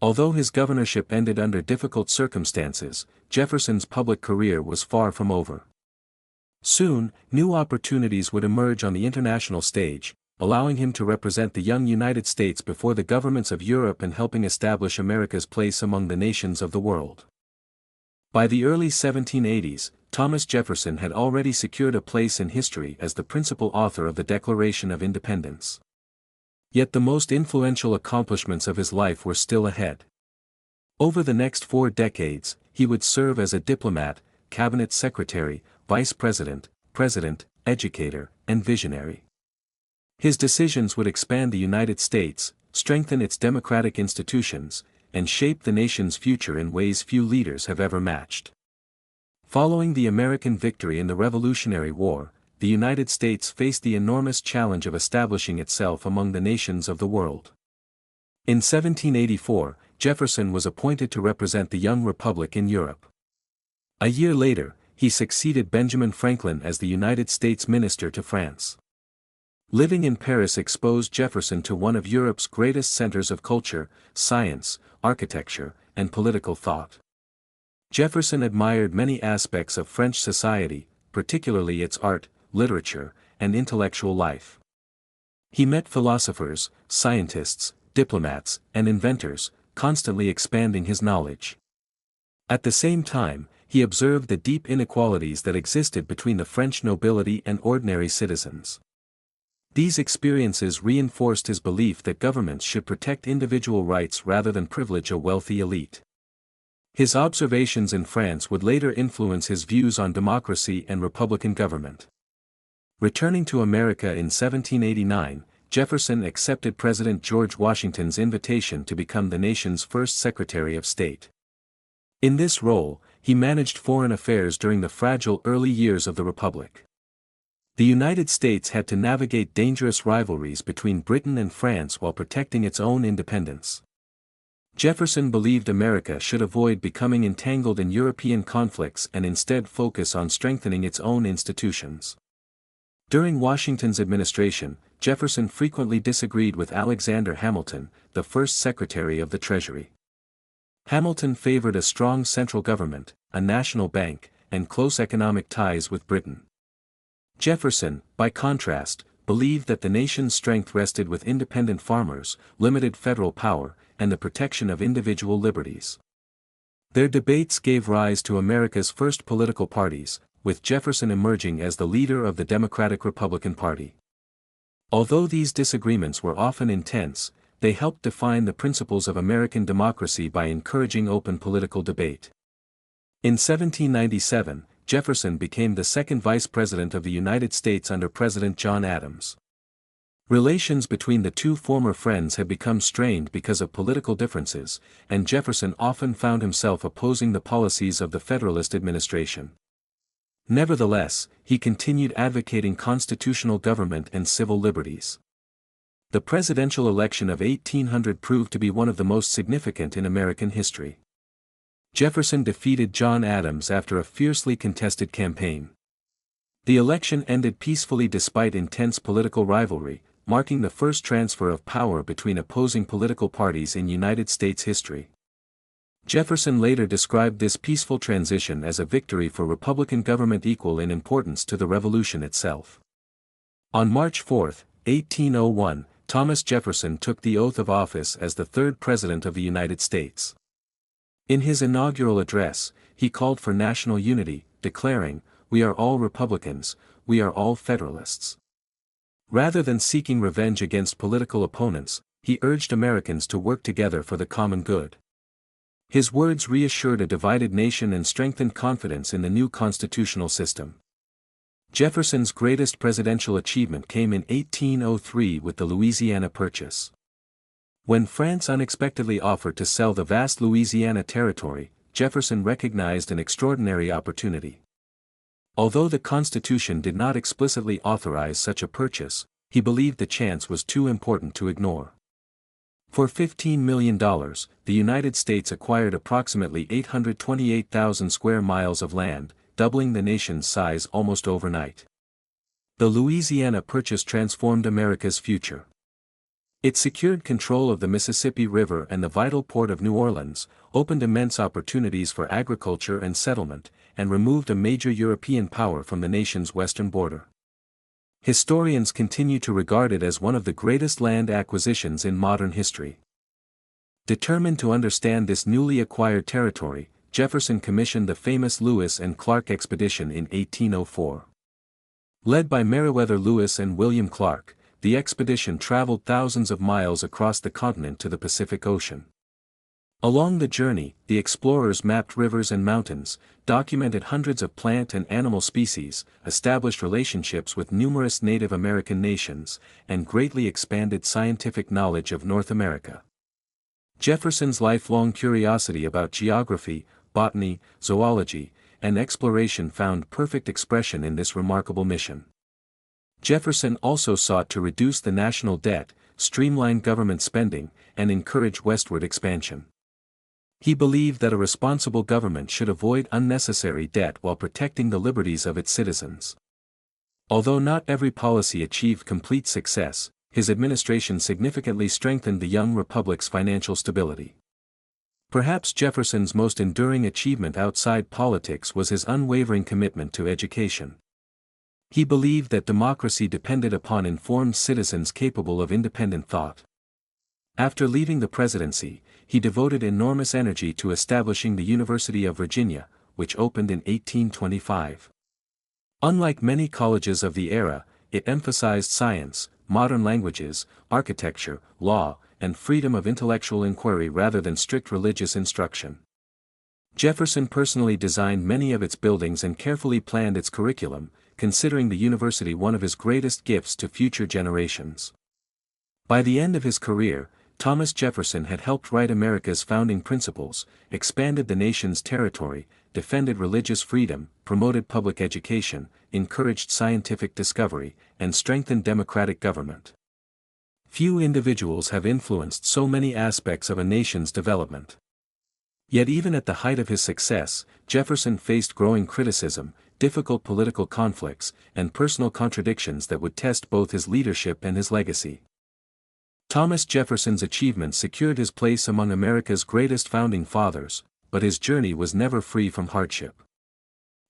Although his governorship ended under difficult circumstances, Jefferson's public career was far from over. Soon, new opportunities would emerge on the international stage, allowing him to represent the young United States before the governments of Europe and helping establish America's place among the nations of the world. By the early 1780s, Thomas Jefferson had already secured a place in history as the principal author of the Declaration of Independence. Yet the most influential accomplishments of his life were still ahead. Over the next 4 decades, he would serve as a diplomat, cabinet secretary, vice president, president, educator, and visionary. His decisions would expand the United States, strengthen its democratic institutions, and shape the nation's future in ways few leaders have ever matched. Following the American victory in the Revolutionary War, the United States faced the enormous challenge of establishing itself among the nations of the world. In 1784, Jefferson was appointed to represent the young republic in Europe. A year later, he succeeded Benjamin Franklin as the United States Minister to France. Living in Paris exposed Jefferson to one of Europe's greatest centers of culture, science, architecture, and political thought. Jefferson admired many aspects of French society, particularly its art, literature, and intellectual life. He met philosophers, scientists, diplomats, and inventors, constantly expanding his knowledge. At the same time, he observed the deep inequalities that existed between the French nobility and ordinary citizens. These experiences reinforced his belief that governments should protect individual rights rather than privilege a wealthy elite. His observations in France would later influence his views on democracy and republican government. Returning to America in 1789, Jefferson accepted President George Washington's invitation to become the nation's first Secretary of State. In this role, he managed foreign affairs during the fragile early years of the Republic. The United States had to navigate dangerous rivalries between Britain and France while protecting its own independence. Jefferson believed America should avoid becoming entangled in European conflicts and instead focus on strengthening its own institutions. During Washington's administration, Jefferson frequently disagreed with Alexander Hamilton, the first Secretary of the Treasury. Hamilton favored a strong central government, a national bank, and close economic ties with Britain. Jefferson, by contrast, believed that the nation's strength rested with independent farmers, limited federal power, and the protection of individual liberties. Their debates gave rise to America's first political parties, with Jefferson emerging as the leader of the Democratic-Republican Party. Although these disagreements were often intense, they helped define the principles of American democracy by encouraging open political debate. In 1797, Jefferson became the second Vice President of the United States under President John Adams. Relations between the two former friends had become strained because of political differences, and Jefferson often found himself opposing the policies of the Federalist administration. Nevertheless, he continued advocating constitutional government and civil liberties. The presidential election of 1800 proved to be one of the most significant in American history. Jefferson defeated John Adams after a fiercely contested campaign. The election ended peacefully despite intense political rivalry, marking the first transfer of power between opposing political parties in United States history. Jefferson later described this peaceful transition as a victory for Republican government equal in importance to the Revolution itself. On March 4, 1801, Thomas Jefferson took the oath of office as the third President of the United States. In his inaugural address, he called for national unity, declaring, "We are all Republicans, we are all Federalists." Rather than seeking revenge against political opponents, he urged Americans to work together for the common good. His words reassured a divided nation and strengthened confidence in the new constitutional system. Jefferson's greatest presidential achievement came in 1803 with the Louisiana Purchase. When France unexpectedly offered to sell the vast Louisiana territory, Jefferson recognized an extraordinary opportunity. Although the Constitution did not explicitly authorize such a purchase, he believed the chance was too important to ignore. For $15 million, the United States acquired approximately 828,000 square miles of land, doubling the nation's size almost overnight. The Louisiana Purchase transformed America's future. It secured control of the Mississippi River and the vital port of New Orleans, opened immense opportunities for agriculture and settlement, and removed a major European power from the nation's western border. Historians continue to regard it as one of the greatest land acquisitions in modern history. Determined to understand this newly acquired territory, Jefferson commissioned the famous Lewis and Clark expedition in 1804. Led by Meriwether Lewis and William Clark, the expedition traveled thousands of miles across the continent to the Pacific Ocean. Along the journey, the explorers mapped rivers and mountains, documented hundreds of plant and animal species, established relationships with numerous Native American nations, and greatly expanded scientific knowledge of North America. Jefferson's lifelong curiosity about geography, botany, zoology, and exploration found perfect expression in this remarkable mission. Jefferson also sought to reduce the national debt, streamline government spending, and encourage westward expansion. He believed that a responsible government should avoid unnecessary debt while protecting the liberties of its citizens. Although not every policy achieved complete success, his administration significantly strengthened the young republic's financial stability. Perhaps Jefferson's most enduring achievement outside politics was his unwavering commitment to education. He believed that democracy depended upon informed citizens capable of independent thought. After leaving the presidency, he devoted enormous energy to establishing the University of Virginia, which opened in 1825. Unlike many colleges of the era, it emphasized science, modern languages, architecture, law, and freedom of intellectual inquiry rather than strict religious instruction. Jefferson personally designed many of its buildings and carefully planned its curriculum, considering the university one of his greatest gifts to future generations. By the end of his career, Thomas Jefferson had helped write America's founding principles, expanded the nation's territory, defended religious freedom, promoted public education, encouraged scientific discovery, and strengthened democratic government. Few individuals have influenced so many aspects of a nation's development. Yet even at the height of his success, Jefferson faced growing criticism, difficult political conflicts, and personal contradictions that would test both his leadership and his legacy. Thomas Jefferson's achievements secured his place among America's greatest founding fathers, but his journey was never free from hardship.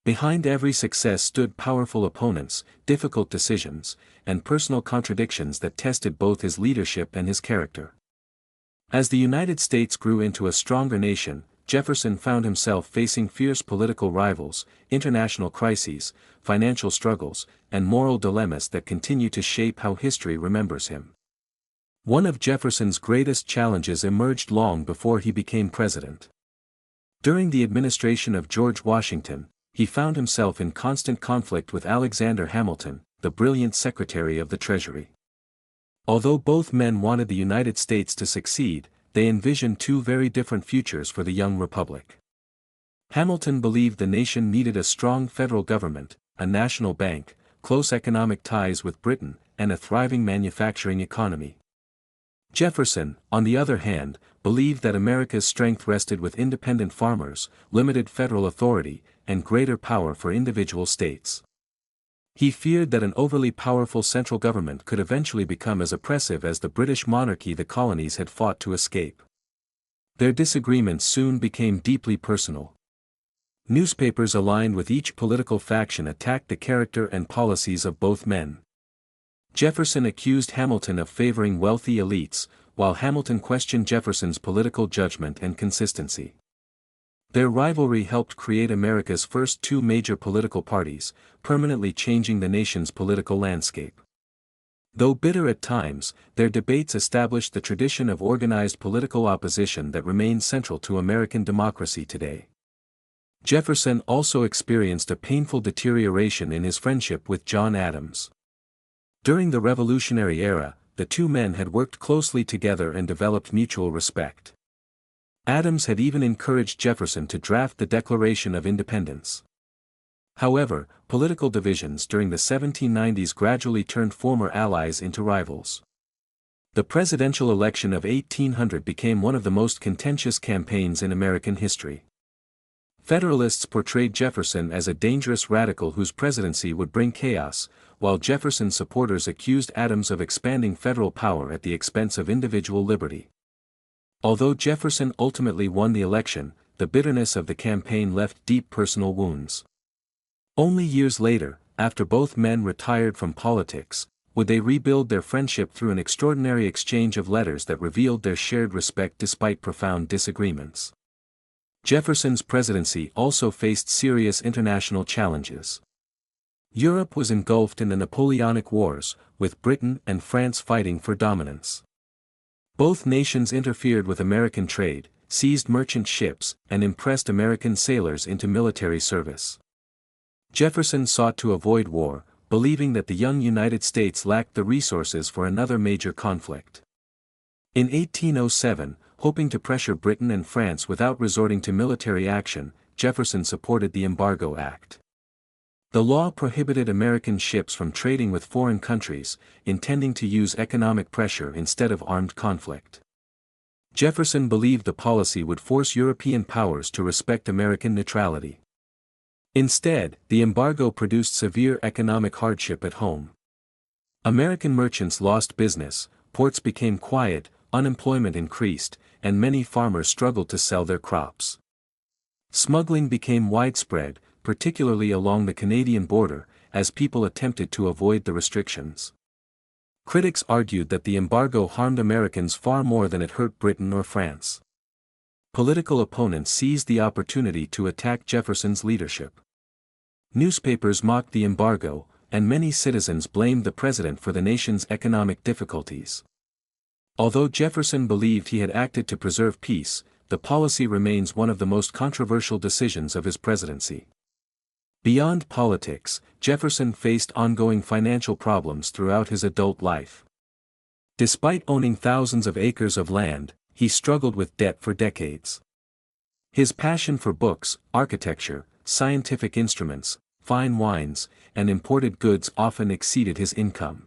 Behind every success stood powerful opponents, difficult decisions, and personal contradictions that tested both his leadership and his character. As the United States grew into a stronger nation, Jefferson found himself facing fierce political rivals, international crises, financial struggles, and moral dilemmas that continue to shape how history remembers him. One of Jefferson's greatest challenges emerged long before he became president. During the administration of George Washington, he found himself in constant conflict with Alexander Hamilton, the brilliant Secretary of the Treasury. Although both men wanted the United States to succeed, they envisioned two very different futures for the young republic. Hamilton believed the nation needed a strong federal government, a national bank, close economic ties with Britain, and a thriving manufacturing economy. Jefferson, on the other hand, believed that America's strength rested with independent farmers, limited federal authority, and greater power for individual states. He feared that an overly powerful central government could eventually become as oppressive as the British monarchy the colonies had fought to escape. Their disagreements soon became deeply personal. Newspapers aligned with each political faction attacked the character and policies of both men. Jefferson accused Hamilton of favoring wealthy elites, while Hamilton questioned Jefferson's political judgment and consistency. Their rivalry helped create America's first two major political parties, permanently changing the nation's political landscape. Though bitter at times, their debates established the tradition of organized political opposition that remains central to American democracy today. Jefferson also experienced a painful deterioration in his friendship with John Adams. During the Revolutionary era, the two men had worked closely together and developed mutual respect. Adams had even encouraged Jefferson to draft the Declaration of Independence. However, political divisions during the 1790s gradually turned former allies into rivals. The presidential election of 1800 became one of the most contentious campaigns in American history. Federalists portrayed Jefferson as a dangerous radical whose presidency would bring chaos, while Jefferson supporters accused Adams of expanding federal power at the expense of individual liberty. Although Jefferson ultimately won the election, the bitterness of the campaign left deep personal wounds. Only years later, after both men retired from politics, would they rebuild their friendship through an extraordinary exchange of letters that revealed their shared respect despite profound disagreements. Jefferson's presidency also faced serious international challenges. Europe was engulfed in the Napoleonic Wars, with Britain and France fighting for dominance. Both nations interfered with American trade, seized merchant ships, and impressed American sailors into military service. Jefferson sought to avoid war, believing that the young United States lacked the resources for another major conflict. In 1807, hoping to pressure Britain and France without resorting to military action, Jefferson supported the Embargo Act. The law prohibited American ships from trading with foreign countries, intending to use economic pressure instead of armed conflict. Jefferson believed the policy would force European powers to respect American neutrality. Instead, the embargo produced severe economic hardship at home. American merchants lost business, ports became quiet, unemployment increased, and many farmers struggled to sell their crops. Smuggling became widespread, particularly along the Canadian border, as people attempted to avoid the restrictions. Critics argued that the embargo harmed Americans far more than it hurt Britain or France. Political opponents seized the opportunity to attack Jefferson's leadership. Newspapers mocked the embargo, and many citizens blamed the president for the nation's economic difficulties. Although Jefferson believed he had acted to preserve peace, the policy remains one of the most controversial decisions of his presidency. Beyond politics, Jefferson faced ongoing financial problems throughout his adult life. Despite owning thousands of acres of land, he struggled with debt for decades. His passion for books, architecture, scientific instruments, fine wines, and imported goods often exceeded his income.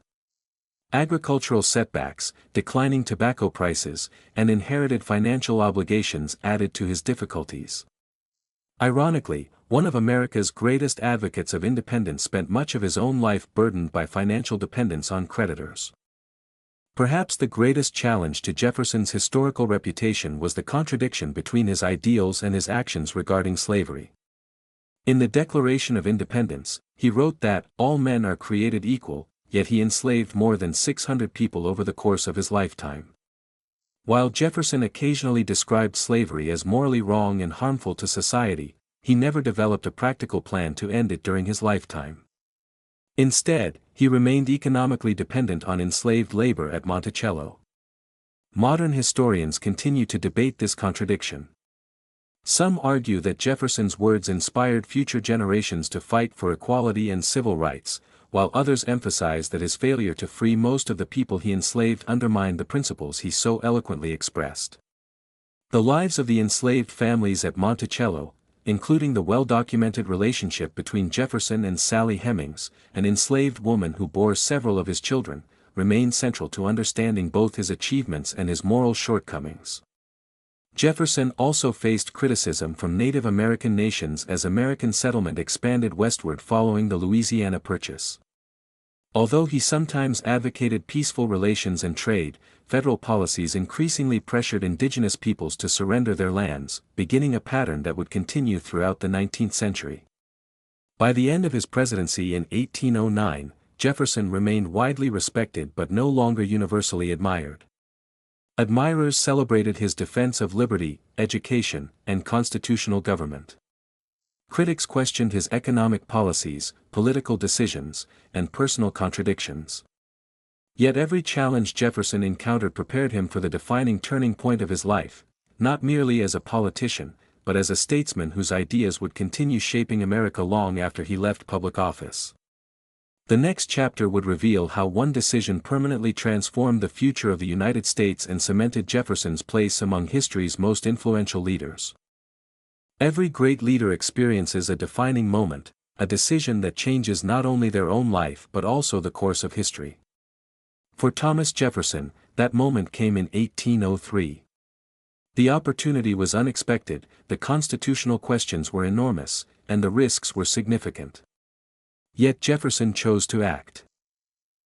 Agricultural setbacks, declining tobacco prices, and inherited financial obligations added to his difficulties. Ironically, one of America's greatest advocates of independence spent much of his own life burdened by financial dependence on creditors. Perhaps the greatest challenge to Jefferson's historical reputation was the contradiction between his ideals and his actions regarding slavery. In the Declaration of Independence, he wrote that all men are created equal, yet he enslaved more than 600 people over the course of his lifetime. While Jefferson occasionally described slavery as morally wrong and harmful to society, he never developed a practical plan to end it during his lifetime. Instead, he remained economically dependent on enslaved labor at Monticello. Modern historians continue to debate this contradiction. Some argue that Jefferson's words inspired future generations to fight for equality and civil rights, while others emphasize that his failure to free most of the people he enslaved undermined the principles he so eloquently expressed. The lives of the enslaved families at Monticello, including the well-documented relationship between Jefferson and Sally Hemings, an enslaved woman who bore several of his children, remain central to understanding both his achievements and his moral shortcomings. Jefferson also faced criticism from Native American nations as American settlement expanded westward following the Louisiana Purchase. Although he sometimes advocated peaceful relations and trade, federal policies increasingly pressured indigenous peoples to surrender their lands, beginning a pattern that would continue throughout the 19th century. By the end of his presidency in 1809, Jefferson remained widely respected but no longer universally admired. Admirers celebrated his defense of liberty, education, and constitutional government. Critics questioned his economic policies, political decisions, and personal contradictions. Yet every challenge Jefferson encountered prepared him for the defining turning point of his life, not merely as a politician, but as a statesman whose ideas would continue shaping America long after he left public office. The next chapter would reveal how one decision permanently transformed the future of the United States and cemented Jefferson's place among history's most influential leaders. Every great leader experiences a defining moment, a decision that changes not only their own life but also the course of history. For Thomas Jefferson, that moment came in 1803. The opportunity was unexpected, the constitutional questions were enormous, and the risks were significant. Yet Jefferson chose to act.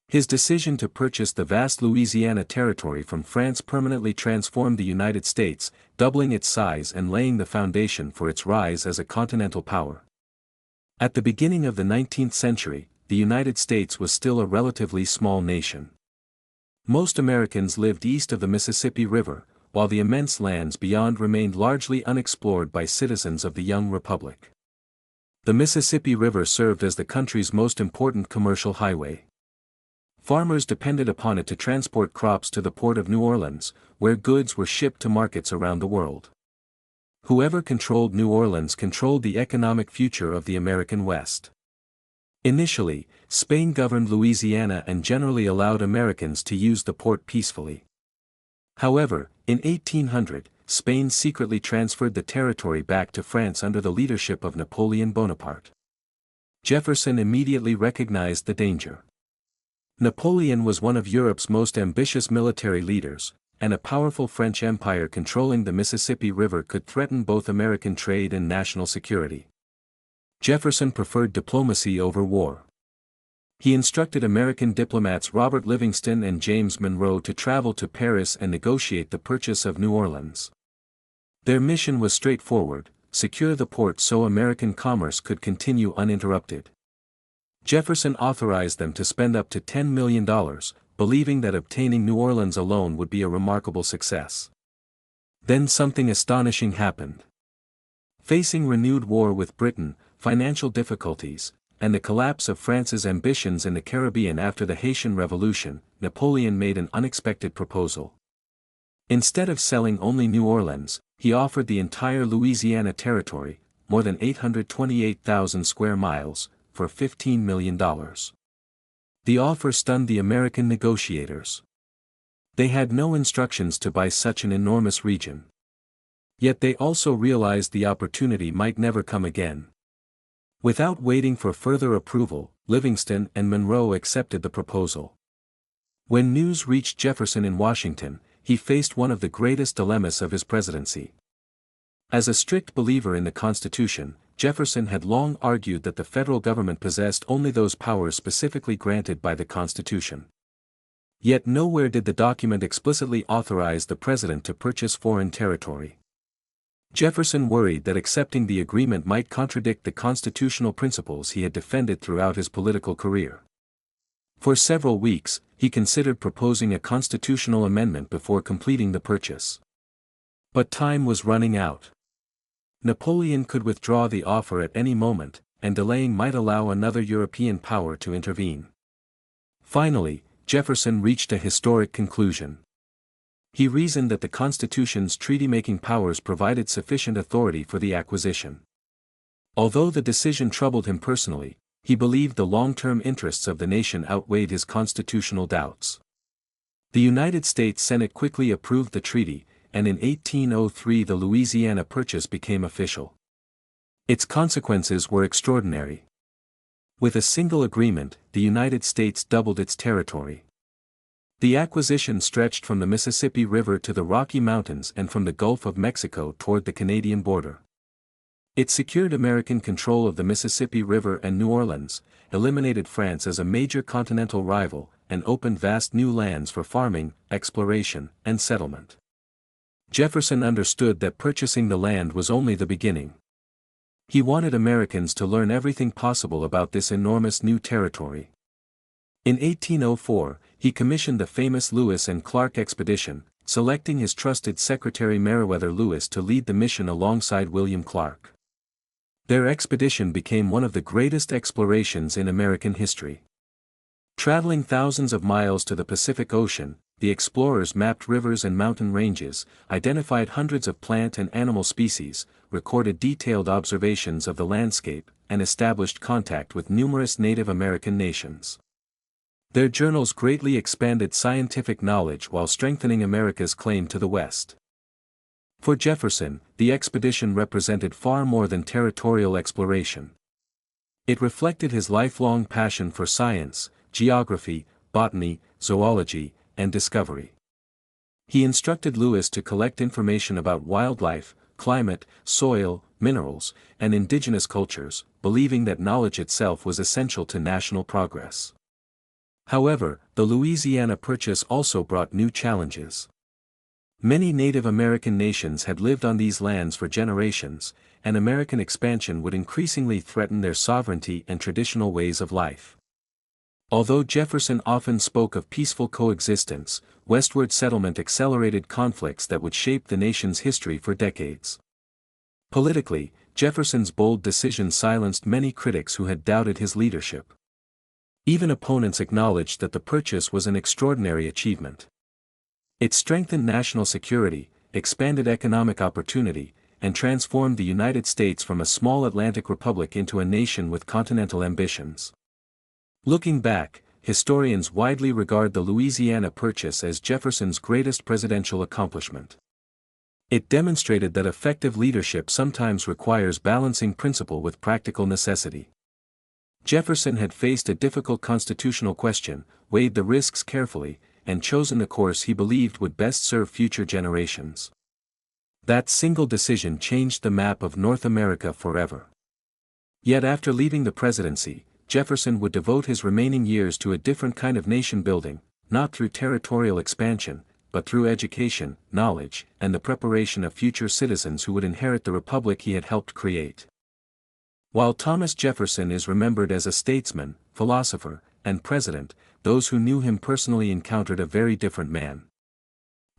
His decision to purchase the vast Louisiana territory from France permanently transformed the United States, doubling its size and laying the foundation for its rise as a continental power. At the beginning of the 19th century, the United States was still a relatively small nation. Most Americans lived east of the Mississippi River, while the immense lands beyond remained largely unexplored by citizens of the young republic. The Mississippi River served as the country's most important commercial highway. Farmers depended upon it to transport crops to the port of New Orleans, where goods were shipped to markets around the world. Whoever controlled New Orleans controlled the economic future of the American West. Initially, Spain governed Louisiana and generally allowed Americans to use the port peacefully. However, in 1800, Spain secretly transferred the territory back to France under the leadership of Napoleon Bonaparte. Jefferson immediately recognized the danger. Napoleon was one of Europe's most ambitious military leaders, and a powerful French empire controlling the Mississippi River could threaten both American trade and national security. Jefferson preferred diplomacy over war. He instructed American diplomats Robert Livingston and James Monroe to travel to Paris and negotiate the purchase of New Orleans. Their mission was straightforward: secure the port so American commerce could continue uninterrupted. Jefferson authorized them to spend up to $10 million, believing that obtaining New Orleans alone would be a remarkable success. Then something astonishing happened. Facing renewed war with Britain, financial difficulties, and the collapse of France's ambitions in the Caribbean after the Haitian Revolution, Napoleon made an unexpected proposal. Instead of selling only New Orleans, he offered the entire Louisiana territory, more than 828,000 square miles, for $15 million. The offer stunned the American negotiators. They had no instructions to buy such an enormous region. Yet they also realized the opportunity might never come again. Without waiting for further approval, Livingston and Monroe accepted the proposal. When news reached Jefferson in Washington, he faced one of the greatest dilemmas of his presidency. As a strict believer in the Constitution, Jefferson had long argued that the federal government possessed only those powers specifically granted by the Constitution. Yet nowhere did the document explicitly authorize the president to purchase foreign territory. Jefferson worried that accepting the agreement might contradict the constitutional principles he had defended throughout his political career. For several weeks, he considered proposing a constitutional amendment before completing the purchase. But time was running out. Napoleon could withdraw the offer at any moment, and delaying might allow another European power to intervene. Finally, Jefferson reached a historic conclusion. He reasoned that the Constitution's treaty-making powers provided sufficient authority for the acquisition. Although the decision troubled him personally, he believed the long-term interests of the nation outweighed his constitutional doubts. The United States Senate quickly approved the treaty, and in 1803 the Louisiana Purchase became official. Its consequences were extraordinary. With a single agreement, the United States doubled its territory. The acquisition stretched from the Mississippi River to the Rocky Mountains and from the Gulf of Mexico toward the Canadian border. It secured American control of the Mississippi River and New Orleans, eliminated France as a major continental rival, and opened vast new lands for farming, exploration, and settlement. Jefferson understood that purchasing the land was only the beginning. He wanted Americans to learn everything possible about this enormous new territory. In 1804, he commissioned the famous Lewis and Clark expedition, selecting his trusted secretary Meriwether Lewis to lead the mission alongside William Clark. Their expedition became one of the greatest explorations in American history. Traveling thousands of miles to the Pacific Ocean, the explorers mapped rivers and mountain ranges, identified hundreds of plant and animal species, recorded detailed observations of the landscape, and established contact with numerous Native American nations. Their journals greatly expanded scientific knowledge while strengthening America's claim to the West. For Jefferson, the expedition represented far more than territorial exploration. It reflected his lifelong passion for science, geography, botany, zoology, and discovery. He instructed Lewis to collect information about wildlife, climate, soil, minerals, and indigenous cultures, believing that knowledge itself was essential to national progress. However, the Louisiana Purchase also brought new challenges. Many Native American nations had lived on these lands for generations, and American expansion would increasingly threaten their sovereignty and traditional ways of life. Although Jefferson often spoke of peaceful coexistence, westward settlement accelerated conflicts that would shape the nation's history for decades. Politically, Jefferson's bold decision silenced many critics who had doubted his leadership. Even opponents acknowledged that the purchase was an extraordinary achievement. It strengthened national security, expanded economic opportunity, and transformed the United States from a small Atlantic republic into a nation with continental ambitions. Looking back, historians widely regard the Louisiana Purchase as Jefferson's greatest presidential accomplishment. It demonstrated that effective leadership sometimes requires balancing principle with practical necessity. Jefferson had faced a difficult constitutional question, weighed the risks carefully, and chosen the course he believed would best serve future generations. That single decision changed the map of North America forever. Yet after leaving the presidency, Jefferson would devote his remaining years to a different kind of nation building, not through territorial expansion, but through education, knowledge, and the preparation of future citizens who would inherit the republic he had helped create. While Thomas Jefferson is remembered as a statesman, philosopher, and president, those who knew him personally encountered a very different man.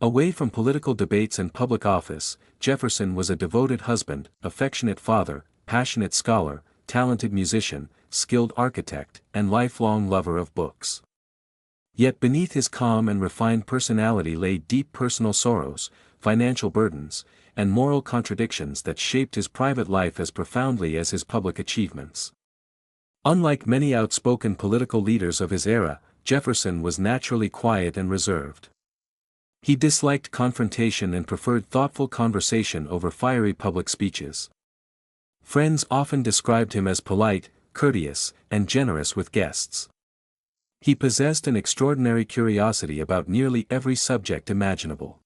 Away from political debates and public office, Jefferson was a devoted husband, affectionate father, passionate scholar, talented musician, skilled architect, and lifelong lover of books. Yet beneath his calm and refined personality lay deep personal sorrows, financial burdens, and moral contradictions that shaped his private life as profoundly as his public achievements. Unlike many outspoken political leaders of his era, Jefferson was naturally quiet and reserved. He disliked confrontation and preferred thoughtful conversation over fiery public speeches. Friends often described him as polite, courteous, and generous with guests. He possessed an extraordinary curiosity about nearly every subject imaginable.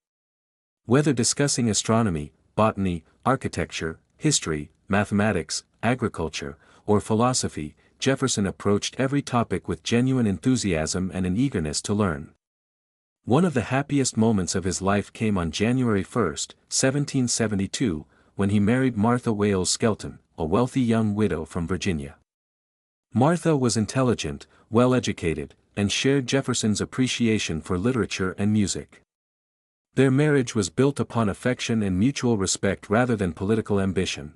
Whether discussing astronomy, botany, architecture, history, mathematics, agriculture, or philosophy, Jefferson approached every topic with genuine enthusiasm and an eagerness to learn. One of the happiest moments of his life came on January 1, 1772, when he married Martha Wales Skelton, a wealthy young widow from Virginia. Martha was intelligent, well-educated, and shared Jefferson's appreciation for literature and music. Their marriage was built upon affection and mutual respect rather than political ambition.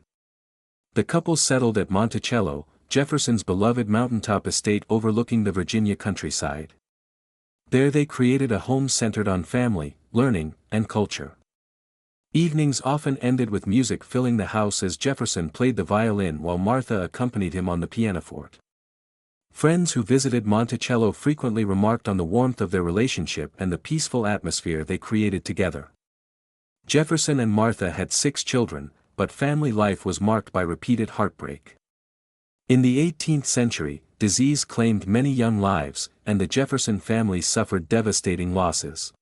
The couple settled at Monticello, Jefferson's beloved mountaintop estate overlooking the Virginia countryside. There they created a home centered on family, learning, and culture. Evenings often ended with music filling the house as Jefferson played the violin while Martha accompanied him on the pianoforte. Friends who visited Monticello frequently remarked on the warmth of their relationship and the peaceful atmosphere they created together. Jefferson and Martha had 6 children, but family life was marked by repeated heartbreak. In the 18th century, disease claimed many young lives, and the Jefferson family suffered devastating losses.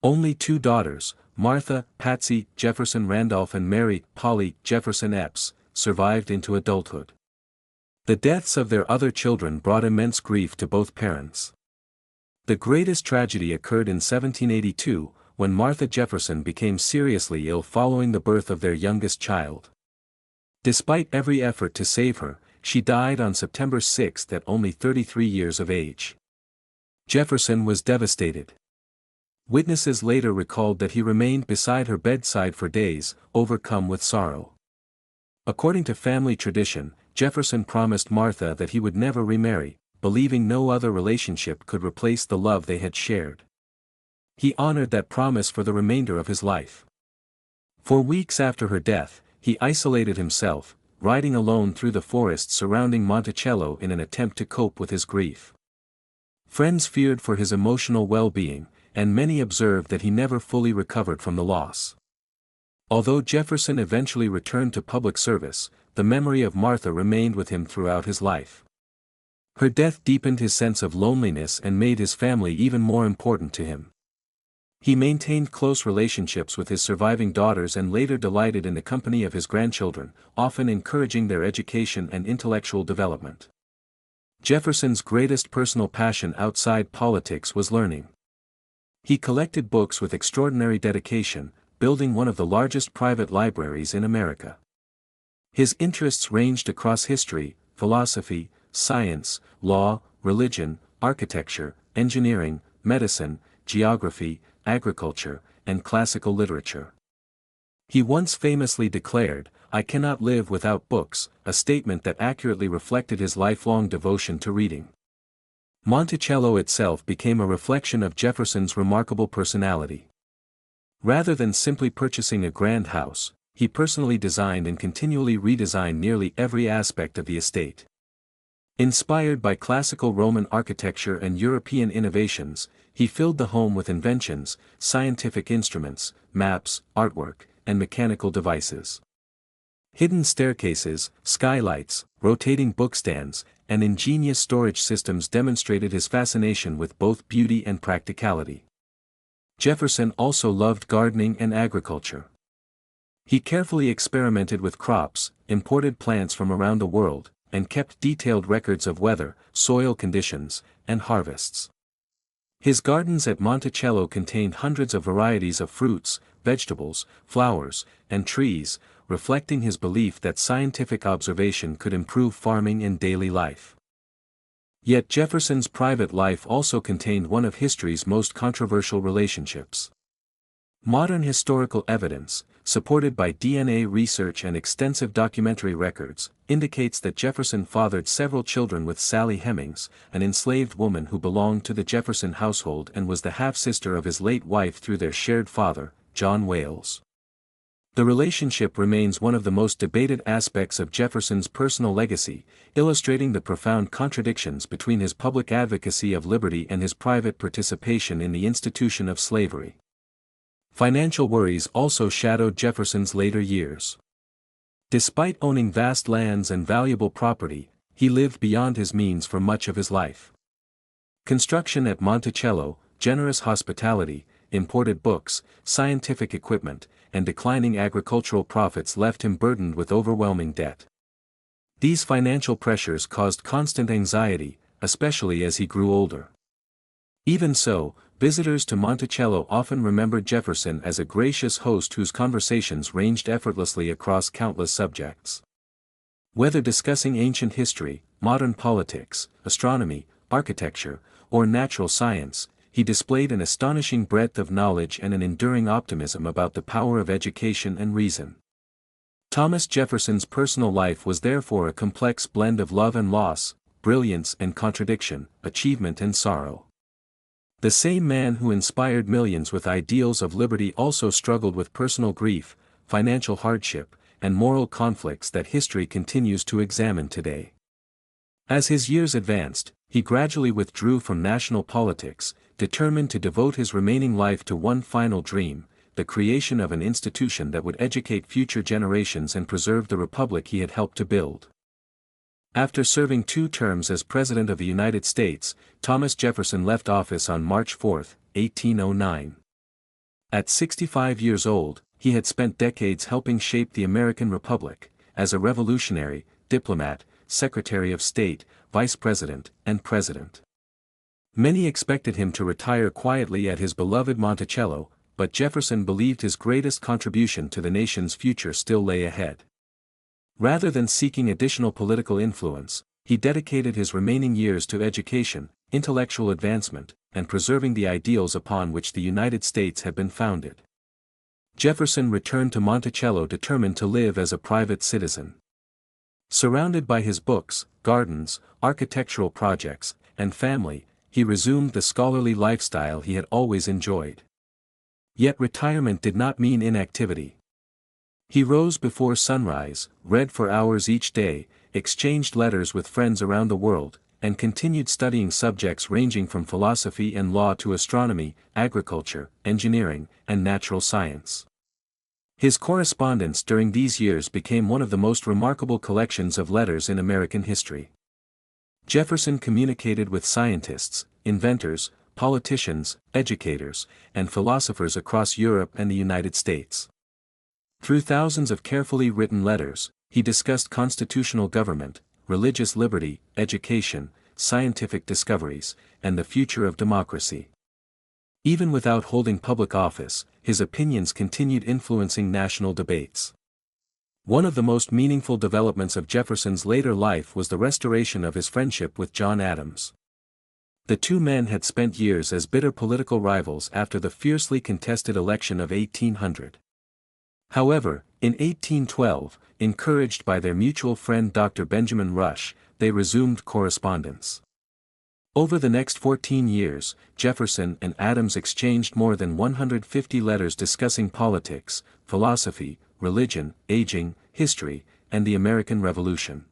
Only 2 daughters, Martha, Patsy Jefferson Randolph and Mary, Polly Jefferson Epps, survived into adulthood. The deaths of their other children brought immense grief to both parents. The greatest tragedy occurred in 1782, when Martha Jefferson became seriously ill following the birth of their youngest child. Despite every effort to save her, she died on September 6 at only 33 years of age. Jefferson was devastated. Witnesses later recalled that he remained beside her bedside for days, overcome with sorrow. According to family tradition, Jefferson promised Martha that he would never remarry, believing no other relationship could replace the love they had shared. He honored that promise for the remainder of his life. For weeks after her death, he isolated himself, riding alone through the forest surrounding Monticello in an attempt to cope with his grief. Friends feared for his emotional well-being, and many observed that he never fully recovered from the loss. Although Jefferson eventually returned to public service, the memory of Martha remained with him throughout his life. Her death deepened his sense of loneliness and made his family even more important to him. He maintained close relationships with his surviving daughters and later delighted in the company of his grandchildren, often encouraging their education and intellectual development. Jefferson's greatest personal passion outside politics was learning. He collected books with extraordinary dedication, building one of the largest private libraries in America. His interests ranged across history, philosophy, science, law, religion, architecture, engineering, medicine, geography, agriculture, and classical literature. He once famously declared, "I cannot live without books," a statement that accurately reflected his lifelong devotion to reading. Monticello itself became a reflection of Jefferson's remarkable personality. Rather than simply purchasing a grand house, he personally designed and continually redesigned nearly every aspect of the estate. Inspired by classical Roman architecture and European innovations, he filled the home with inventions, scientific instruments, maps, artwork, and mechanical devices. Hidden staircases, skylights, rotating bookstands, and ingenious storage systems demonstrated his fascination with both beauty and practicality. Jefferson also loved gardening and agriculture. He carefully experimented with crops, imported plants from around the world, and kept detailed records of weather, soil conditions, and harvests. His gardens at Monticello contained hundreds of varieties of fruits, vegetables, flowers, and trees, reflecting his belief that scientific observation could improve farming and daily life. Yet Jefferson's private life also contained one of history's most controversial relationships. Modern historical evidence, supported by DNA research and extensive documentary records, indicates that Jefferson fathered several children with Sally Hemings, an enslaved woman who belonged to the Jefferson household and was the half-sister of his late wife through their shared father, John Wales. The relationship remains one of the most debated aspects of Jefferson's personal legacy, illustrating the profound contradictions between his public advocacy of liberty and his private participation in the institution of slavery. Financial worries also shadowed Jefferson's later years. Despite owning vast lands and valuable property, he lived beyond his means for much of his life. Construction at Monticello, generous hospitality, imported books, scientific equipment, and declining agricultural profits left him burdened with overwhelming debt. These financial pressures caused constant anxiety, especially as he grew older. Even so, visitors to Monticello often remembered Jefferson as a gracious host whose conversations ranged effortlessly across countless subjects. Whether discussing ancient history, modern politics, astronomy, architecture, or natural science, he displayed an astonishing breadth of knowledge and an enduring optimism about the power of education and reason. Thomas Jefferson's personal life was therefore a complex blend of love and loss, brilliance and contradiction, achievement and sorrow. The same man who inspired millions with ideals of liberty also struggled with personal grief, financial hardship, and moral conflicts that history continues to examine today. As his years advanced, he gradually withdrew from national politics, determined to devote his remaining life to one final dream, the creation of an institution that would educate future generations and preserve the republic he had helped to build. After serving 2 terms as President of the United States, Thomas Jefferson left office on March 4, 1809. At 65 years old, he had spent decades helping shape the American Republic, as a revolutionary, diplomat, Secretary of State, Vice President, and President. Many expected him to retire quietly at his beloved Monticello, but Jefferson believed his greatest contribution to the nation's future still lay ahead. Rather than seeking additional political influence, he dedicated his remaining years to education, intellectual advancement, and preserving the ideals upon which the United States had been founded. Jefferson returned to Monticello determined to live as a private citizen. Surrounded by his books, gardens, architectural projects, and family, he resumed the scholarly lifestyle he had always enjoyed. Yet retirement did not mean inactivity. He rose before sunrise, read for hours each day, exchanged letters with friends around the world, and continued studying subjects ranging from philosophy and law to astronomy, agriculture, engineering, and natural science. His correspondence during these years became one of the most remarkable collections of letters in American history. Jefferson communicated with scientists, inventors, politicians, educators, and philosophers across Europe and the United States. Through thousands of carefully written letters, he discussed constitutional government, religious liberty, education, scientific discoveries, and the future of democracy. Even without holding public office, his opinions continued influencing national debates. One of the most meaningful developments of Jefferson's later life was the restoration of his friendship with John Adams. The two men had spent years as bitter political rivals after the fiercely contested election of 1800. However, in 1812, encouraged by their mutual friend Dr. Benjamin Rush, they resumed correspondence. Over the next 14 years, Jefferson and Adams exchanged more than 150 letters discussing politics, philosophy, religion, aging, history, and the American Revolution.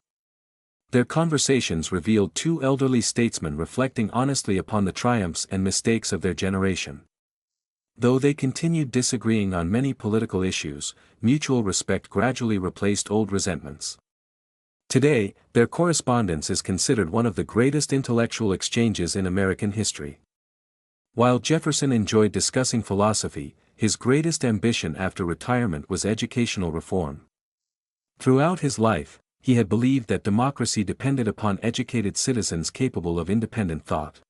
Their conversations revealed 2 elderly statesmen reflecting honestly upon the triumphs and mistakes of their generation. Though they continued disagreeing on many political issues, mutual respect gradually replaced old resentments. Today, their correspondence is considered one of the greatest intellectual exchanges in American history. While Jefferson enjoyed discussing philosophy, his greatest ambition after retirement was educational reform. Throughout his life, he had believed that democracy depended upon educated citizens capable of independent thought.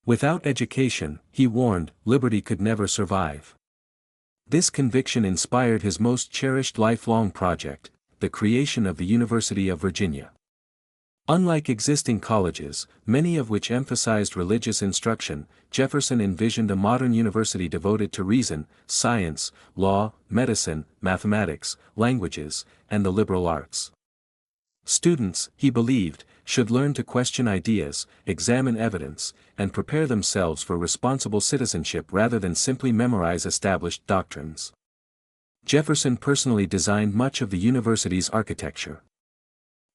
Without education, he warned, liberty could never survive. This conviction inspired his most cherished lifelong project, the creation of the University of Virginia. Unlike existing colleges, many of which emphasized religious instruction, Jefferson envisioned a modern university devoted to reason, science, law, medicine, mathematics, languages, and the liberal arts. Students, he believed, should learn to question ideas, examine evidence, and prepare themselves for responsible citizenship rather than simply memorize established doctrines. Jefferson personally designed much of the university's architecture.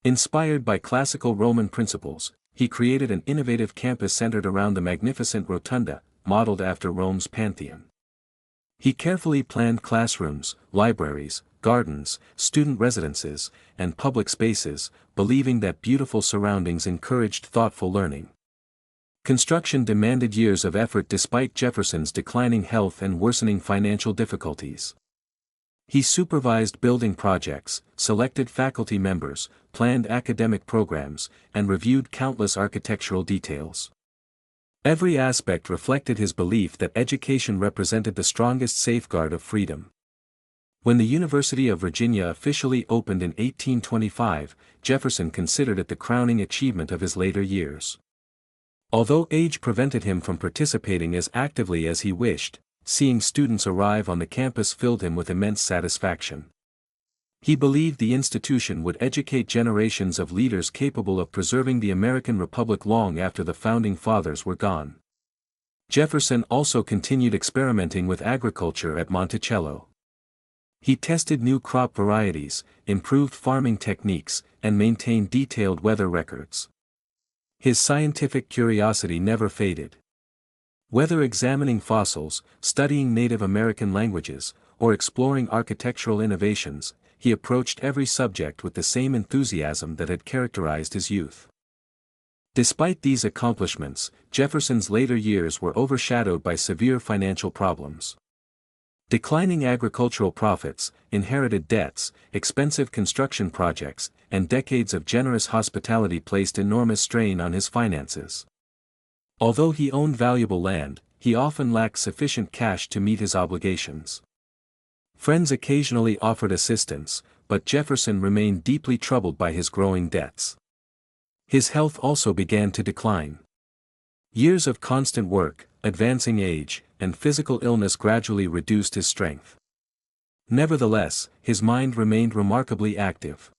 Inspired by classical Roman principles, he created an innovative campus centered around the magnificent rotunda, modeled after Rome's Pantheon. He carefully planned classrooms, libraries, gardens, student residences, and public spaces, believing that beautiful surroundings encouraged thoughtful learning. Construction demanded years of effort despite Jefferson's declining health and worsening financial difficulties. He supervised building projects, selected faculty members, planned academic programs, and reviewed countless architectural details. Every aspect reflected his belief that education represented the strongest safeguard of freedom. When the University of Virginia officially opened in 1825, Jefferson considered it the crowning achievement of his later years. Although age prevented him from participating as actively as he wished, seeing students arrive on the campus filled him with immense satisfaction. He believed the institution would educate generations of leaders capable of preserving the American Republic long after the Founding Fathers were gone. Jefferson also continued experimenting with agriculture at Monticello. He tested new crop varieties, improved farming techniques, and maintained detailed weather records. His scientific curiosity never faded. Whether examining fossils, studying Native American languages, or exploring architectural innovations, he approached every subject with the same enthusiasm that had characterized his youth. Despite these accomplishments, Jefferson's later years were overshadowed by severe financial problems. Declining agricultural profits, inherited debts, expensive construction projects, and decades of generous hospitality placed enormous strain on his finances. Although he owned valuable land, he often lacked sufficient cash to meet his obligations. Friends occasionally offered assistance, but Jefferson remained deeply troubled by his growing debts. His health also began to decline. Years of constant work, advancing age, and physical illness gradually reduced his strength. Nevertheless, his mind remained remarkably active.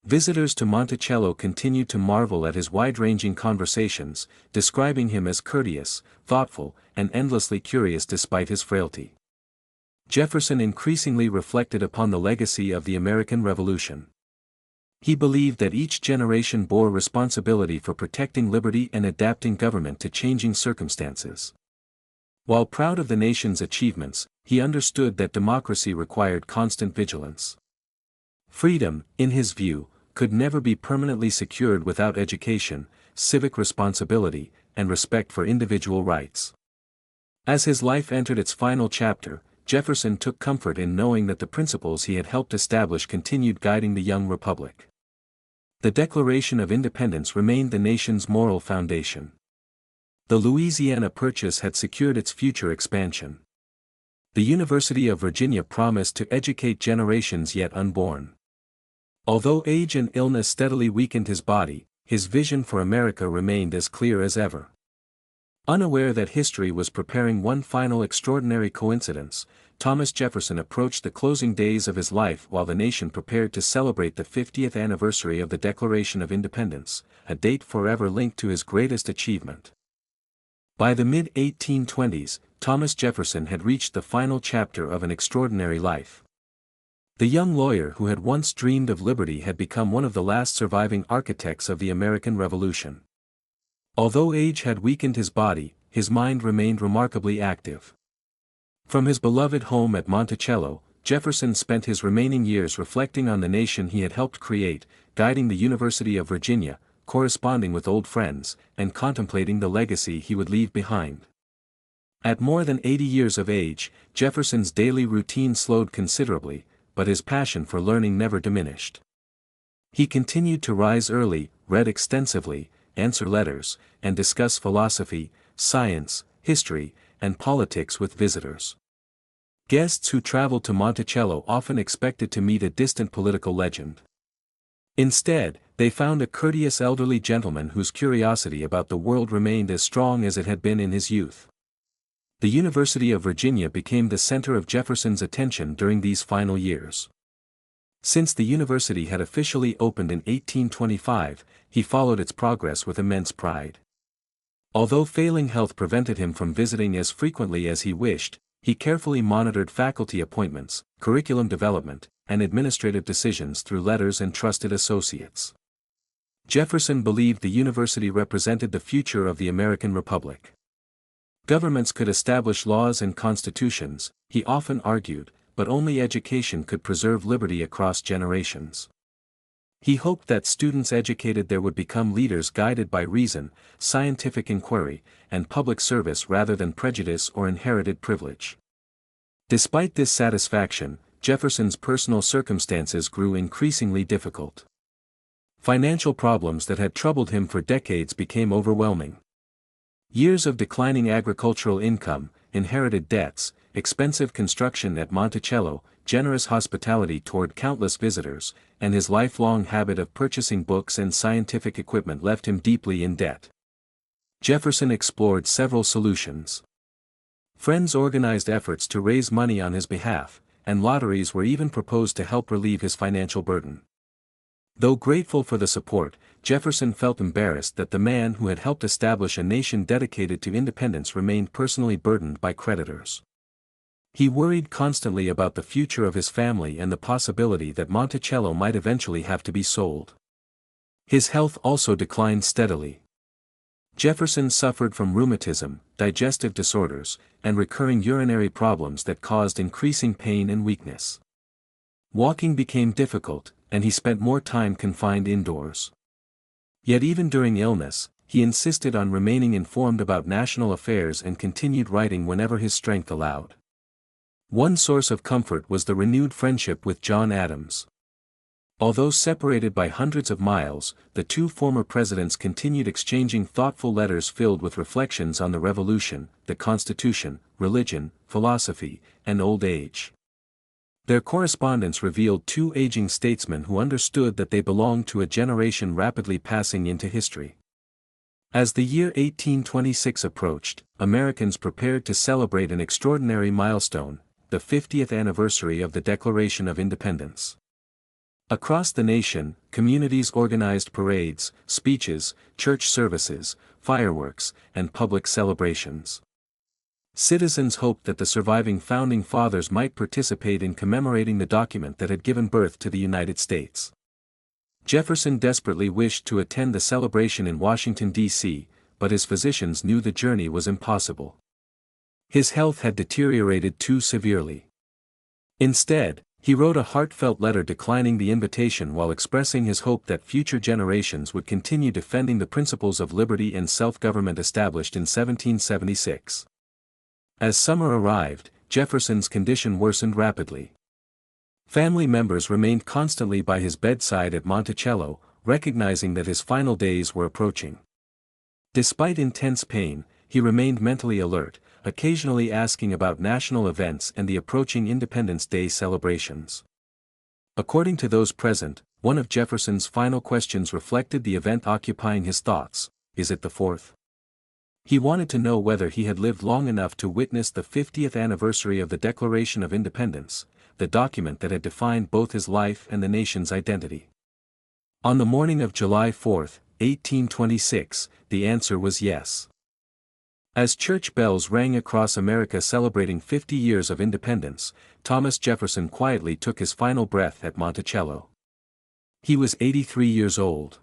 Visitors to Monticello continued to marvel at his wide-ranging conversations, describing him as courteous, thoughtful, and endlessly curious despite his frailty. Jefferson increasingly reflected upon the legacy of the American Revolution. He believed that each generation bore responsibility for protecting liberty and adapting government to changing circumstances. While proud of the nation's achievements, he understood that democracy required constant vigilance. Freedom, in his view, could never be permanently secured without education, civic responsibility, and respect for individual rights. As his life entered its final chapter, Jefferson took comfort in knowing that the principles he had helped establish continued guiding the young republic. The Declaration of Independence remained the nation's moral foundation. The Louisiana Purchase had secured its future expansion. The University of Virginia promised to educate generations yet unborn. Although age and illness steadily weakened his body, his vision for America remained as clear as ever. Unaware that history was preparing one final extraordinary coincidence, Thomas Jefferson approached the closing days of his life while the nation prepared to celebrate the 50th anniversary of the Declaration of Independence, a date forever linked to his greatest achievement. By the mid-1820s, Thomas Jefferson had reached the final chapter of an extraordinary life. The young lawyer who had once dreamed of liberty had become one of the last surviving architects of the American Revolution. Although age had weakened his body, his mind remained remarkably active. From his beloved home at Monticello, Jefferson spent his remaining years reflecting on the nation he had helped create, guiding the University of Virginia, corresponding with old friends, and contemplating the legacy he would leave behind. At more than 80 years of age, Jefferson's daily routine slowed considerably, but his passion for learning never diminished. He continued to rise early, read extensively, answer letters, and discuss philosophy, science, history, and politics with visitors. Guests who traveled to Monticello often expected to meet a distant political legend. Instead, They found a courteous elderly gentleman whose curiosity about the world remained as strong as it had been in his youth. The University of Virginia became the center of Jefferson's attention during these final years. Since the university had officially opened in 1825, he followed its progress with immense pride. Although failing health prevented him from visiting as frequently as he wished, he carefully monitored faculty appointments, curriculum development, and administrative decisions through letters and trusted associates. Jefferson believed the university represented the future of the American Republic. Governments could establish laws and constitutions, he often argued, but only education could preserve liberty across generations. He hoped that students educated there would become leaders guided by reason, scientific inquiry, and public service rather than prejudice or inherited privilege. Despite this satisfaction, Jefferson's personal circumstances grew increasingly difficult. Financial problems that had troubled him for decades became overwhelming. Years of declining agricultural income, inherited debts, expensive construction at Monticello, generous hospitality toward countless visitors, and his lifelong habit of purchasing books and scientific equipment left him deeply in debt. Jefferson explored several solutions. Friends organized efforts to raise money on his behalf, and lotteries were even proposed to help relieve his financial burden. Though grateful for the support, Jefferson felt embarrassed that the man who had helped establish a nation dedicated to independence remained personally burdened by creditors. He worried constantly about the future of his family and the possibility that Monticello might eventually have to be sold. His health also declined steadily. Jefferson suffered from rheumatism, digestive disorders, and recurring urinary problems that caused increasing pain and weakness. Walking became difficult, and he spent more time confined indoors. Yet even during illness, he insisted on remaining informed about national affairs and continued writing whenever his strength allowed. One source of comfort was the renewed friendship with John Adams. Although separated by hundreds of miles, the two former presidents continued exchanging thoughtful letters filled with reflections on the Revolution, the Constitution, religion, philosophy, and old age. Their correspondence revealed two aging statesmen who understood that they belonged to a generation rapidly passing into history. As the year 1826 approached, Americans prepared to celebrate an extraordinary milestone, the 50th anniversary of the Declaration of Independence. Across the nation, communities organized parades, speeches, church services, fireworks, and public celebrations. Citizens hoped that the surviving founding fathers might participate in commemorating the document that had given birth to the United States. Jefferson desperately wished to attend the celebration in Washington, D.C., but his physicians knew the journey was impossible. His health had deteriorated too severely. Instead, he wrote a heartfelt letter declining the invitation while expressing his hope that future generations would continue defending the principles of liberty and self-government established in 1776. As summer arrived, Jefferson's condition worsened rapidly. Family members remained constantly by his bedside at Monticello, recognizing that his final days were approaching. Despite intense pain, he remained mentally alert, occasionally asking about national events and the approaching Independence Day celebrations. According to those present, one of Jefferson's final questions reflected the event occupying his thoughts: is it the 4th? He wanted to know whether he had lived long enough to witness the 50th anniversary of the Declaration of Independence, the document that had defined both his life and the nation's identity. On the morning of July 4, 1826, the answer was yes. As church bells rang across America celebrating 50 years of independence, Thomas Jefferson quietly took his final breath at Monticello. He was 83 years old.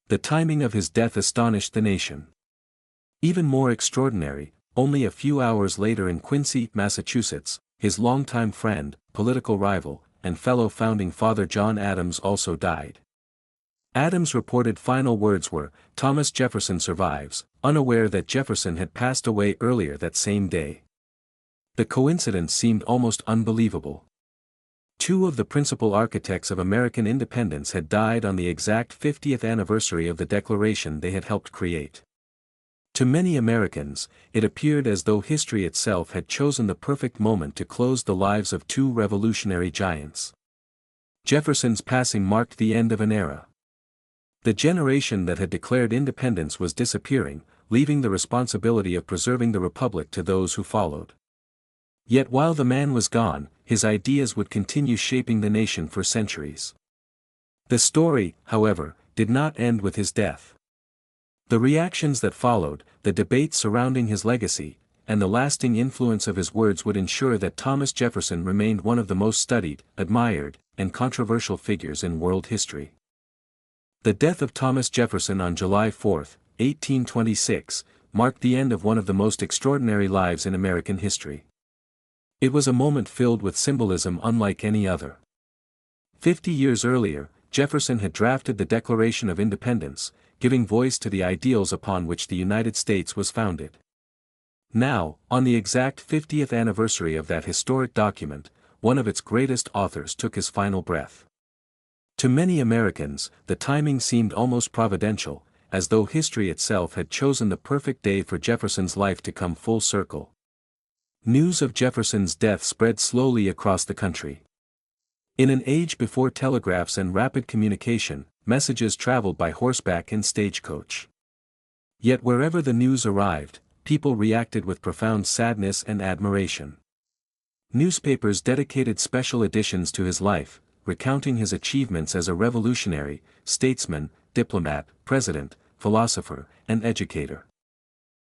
The timing of his death astonished the nation. Even more extraordinary, only a few hours later in Quincy, Massachusetts, his longtime friend, political rival, and fellow founding father John Adams also died. Adams' reported final words were, "Thomas Jefferson survives," unaware that Jefferson had passed away earlier that same day. The coincidence seemed almost unbelievable. Two of the principal architects of American independence had died on the exact 50th anniversary of the Declaration they had helped create. To many Americans, it appeared as though history itself had chosen the perfect moment to close the lives of two revolutionary giants. Jefferson's passing marked the end of an era. The generation that had declared independence was disappearing, leaving the responsibility of preserving the republic to those who followed. Yet while the man was gone, his ideas would continue shaping the nation for centuries. The story, however, did not end with his death. The reactions that followed, the debates surrounding his legacy, and the lasting influence of his words would ensure that Thomas Jefferson remained one of the most studied, admired, and controversial figures in world history. The death of Thomas Jefferson on July 4, 1826, marked the end of one of the most extraordinary lives in American history. It was a moment filled with symbolism unlike any other. 50 years earlier, Jefferson had drafted the Declaration of Independence, giving voice to the ideals upon which the United States was founded. Now, on the exact 50th anniversary of that historic document, one of its greatest authors took his final breath. To many Americans, the timing seemed almost providential, as though history itself had chosen the perfect day for Jefferson's life to come full circle. News of Jefferson's death spread slowly across the country. In an age before telegraphs and rapid communication, messages traveled by horseback and stagecoach. Yet wherever the news arrived, people reacted with profound sadness and admiration. Newspapers dedicated special editions to his life, recounting his achievements as a revolutionary, statesman, diplomat, president, philosopher, and educator.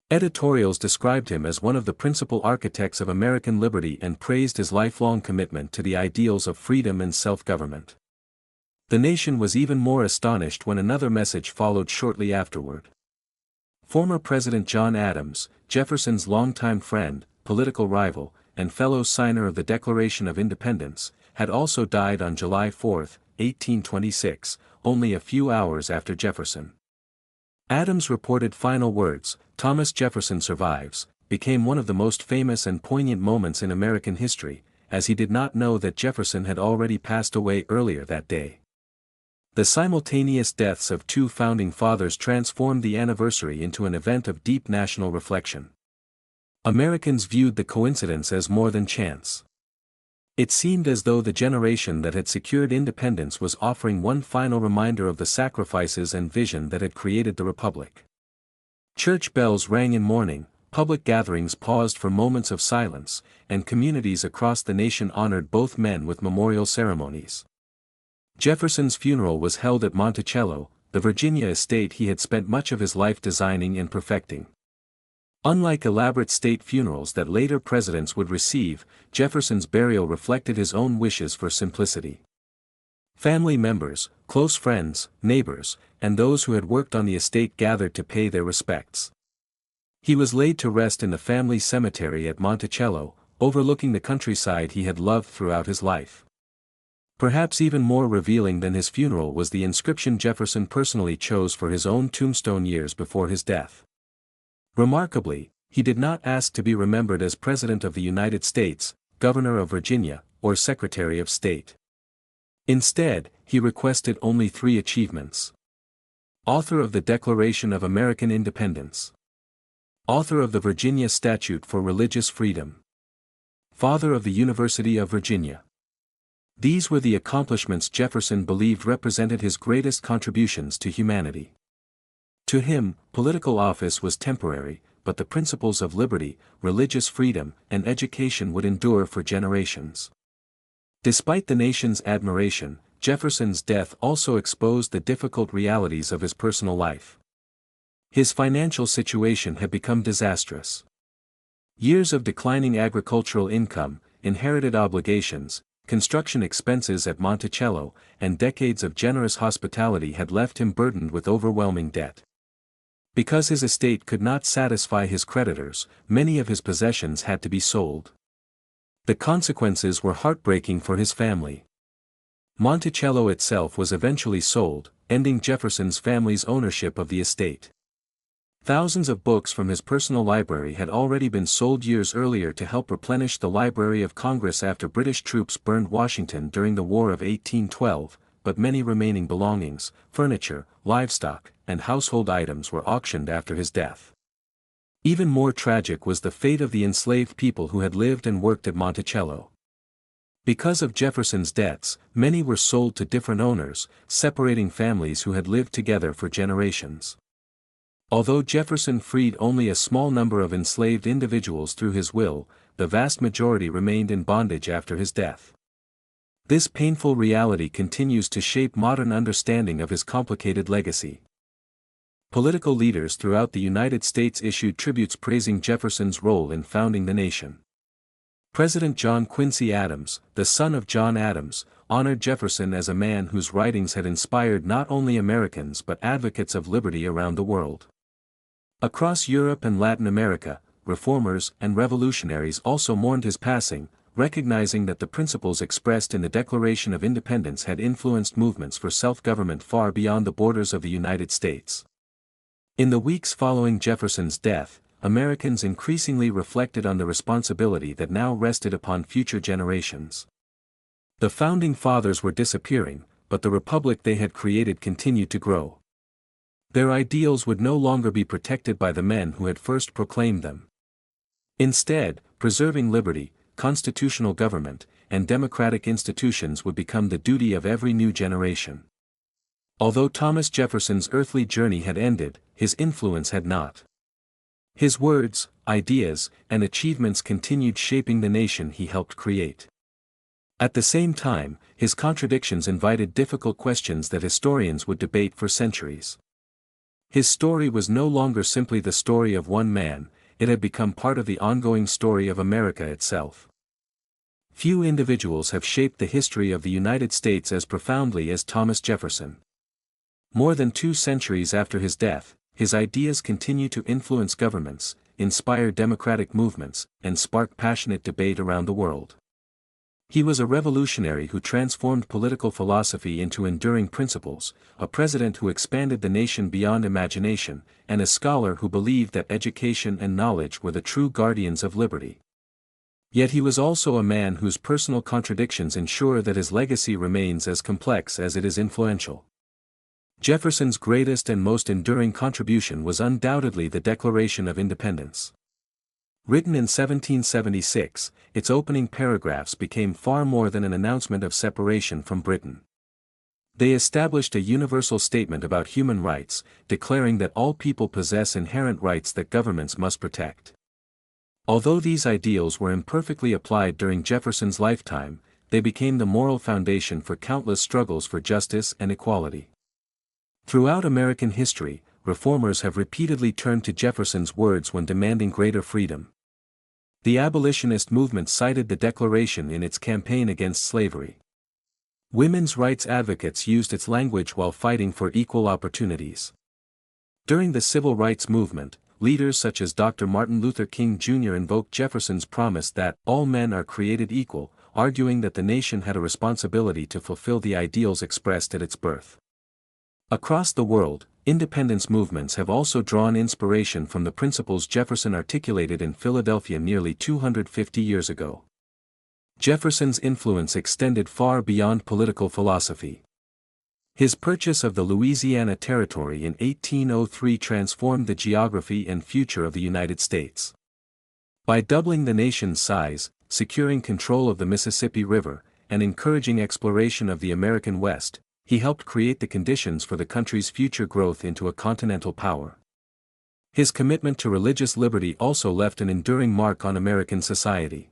Editorials described him as one of the principal architects of American liberty and praised his lifelong commitment to the ideals of freedom and self-government. The nation was even more astonished when another message followed shortly afterward. Former President John Adams, Jefferson's longtime friend, political rival, and fellow signer of the Declaration of Independence, had also died on July 4, 1826, only a few hours after Jefferson. Adams' reported final words, "Thomas Jefferson survives," became one of the most famous and poignant moments in American history, as he did not know that Jefferson had already passed away earlier that day. The simultaneous deaths of two founding fathers transformed the anniversary into an event of deep national reflection. Americans viewed the coincidence as more than chance. It seemed as though the generation that had secured independence was offering one final reminder of the sacrifices and vision that had created the republic. Church bells rang in mourning, public gatherings paused for moments of silence, and communities across the nation honored both men with memorial ceremonies. Jefferson's funeral was held at Monticello, the Virginia estate he had spent much of his life designing and perfecting. Unlike elaborate state funerals that later presidents would receive, Jefferson's burial reflected his own wishes for simplicity. Family members, close friends, neighbors, and those who had worked on the estate gathered to pay their respects. He was laid to rest in the family cemetery at Monticello, overlooking the countryside he had loved throughout his life. Perhaps even more revealing than his funeral was the inscription Jefferson personally chose for his own tombstone years before his death. Remarkably, he did not ask to be remembered as President of the United States, Governor of Virginia, or Secretary of State. Instead, he requested only 3 achievements. Author of the Declaration of American Independence. Author of the Virginia Statute for Religious Freedom. Father of the University of Virginia. These were the accomplishments Jefferson believed represented his greatest contributions to humanity. To him, political office was temporary, but the principles of liberty, religious freedom, and education would endure for generations. Despite the nation's admiration, Jefferson's death also exposed the difficult realities of his personal life. His financial situation had become disastrous. Years of declining agricultural income, inherited obligations, construction expenses at Monticello, and decades of generous hospitality had left him burdened with overwhelming debt. Because his estate could not satisfy his creditors, many of his possessions had to be sold. The consequences were heartbreaking for his family. Monticello itself was eventually sold, ending Jefferson's family's ownership of the estate. Thousands of books from his personal library had already been sold years earlier to help replenish the Library of Congress after British troops burned Washington during the War of 1812, but many remaining belongings, furniture, livestock, and household items were auctioned after his death. Even more tragic was the fate of the enslaved people who had lived and worked at Monticello. Because of Jefferson's debts, many were sold to different owners, separating families who had lived together for generations. Although Jefferson freed only a small number of enslaved individuals through his will, the vast majority remained in bondage after his death. This painful reality continues to shape modern understanding of his complicated legacy. Political leaders throughout the United States issued tributes praising Jefferson's role in founding the nation. President John Quincy Adams, the son of John Adams, honored Jefferson as a man whose writings had inspired not only Americans but advocates of liberty around the world. Across Europe and Latin America, reformers and revolutionaries also mourned his passing, recognizing that the principles expressed in the Declaration of Independence had influenced movements for self-government far beyond the borders of the United States. In the weeks following Jefferson's death, Americans increasingly reflected on the responsibility that now rested upon future generations. The Founding Fathers were disappearing, but the republic they had created continued to grow. Their ideals would no longer be protected by the men who had first proclaimed them. Instead, preserving liberty, constitutional government, and democratic institutions would become the duty of every new generation. Although Thomas Jefferson's earthly journey had ended, his influence had not. His words, ideas, and achievements continued shaping the nation he helped create. At the same time, his contradictions invited difficult questions that historians would debate for centuries. His story was no longer simply the story of one man, it had become part of the ongoing story of America itself. Few individuals have shaped the history of the United States as profoundly as Thomas Jefferson. More than 2 centuries after his death, his ideas continue to influence governments, inspire democratic movements, and spark passionate debate around the world. He was a revolutionary who transformed political philosophy into enduring principles, a president who expanded the nation beyond imagination, and a scholar who believed that education and knowledge were the true guardians of liberty. Yet he was also a man whose personal contradictions ensure that his legacy remains as complex as it is influential. Jefferson's greatest and most enduring contribution was undoubtedly the Declaration of Independence. Written in 1776, its opening paragraphs became far more than an announcement of separation from Britain. They established a universal statement about human rights, declaring that all people possess inherent rights that governments must protect. Although these ideals were imperfectly applied during Jefferson's lifetime, they became the moral foundation for countless struggles for justice and equality. Throughout American history, reformers have repeatedly turned to Jefferson's words when demanding greater freedom. The abolitionist movement cited the Declaration in its campaign against slavery. Women's rights advocates used its language while fighting for equal opportunities. During the civil rights movement, leaders such as Dr. Martin Luther King Jr. invoked Jefferson's promise that all men are created equal, arguing that the nation had a responsibility to fulfill the ideals expressed at its birth. Across the world, independence movements have also drawn inspiration from the principles Jefferson articulated in Philadelphia nearly 250 years ago. Jefferson's influence extended far beyond political philosophy. His purchase of the Louisiana Territory in 1803 transformed the geography and future of the United States. By doubling the nation's size, securing control of the Mississippi River, and encouraging exploration of the American West, he helped create the conditions for the country's future growth into a continental power. His commitment to religious liberty also left an enduring mark on American society.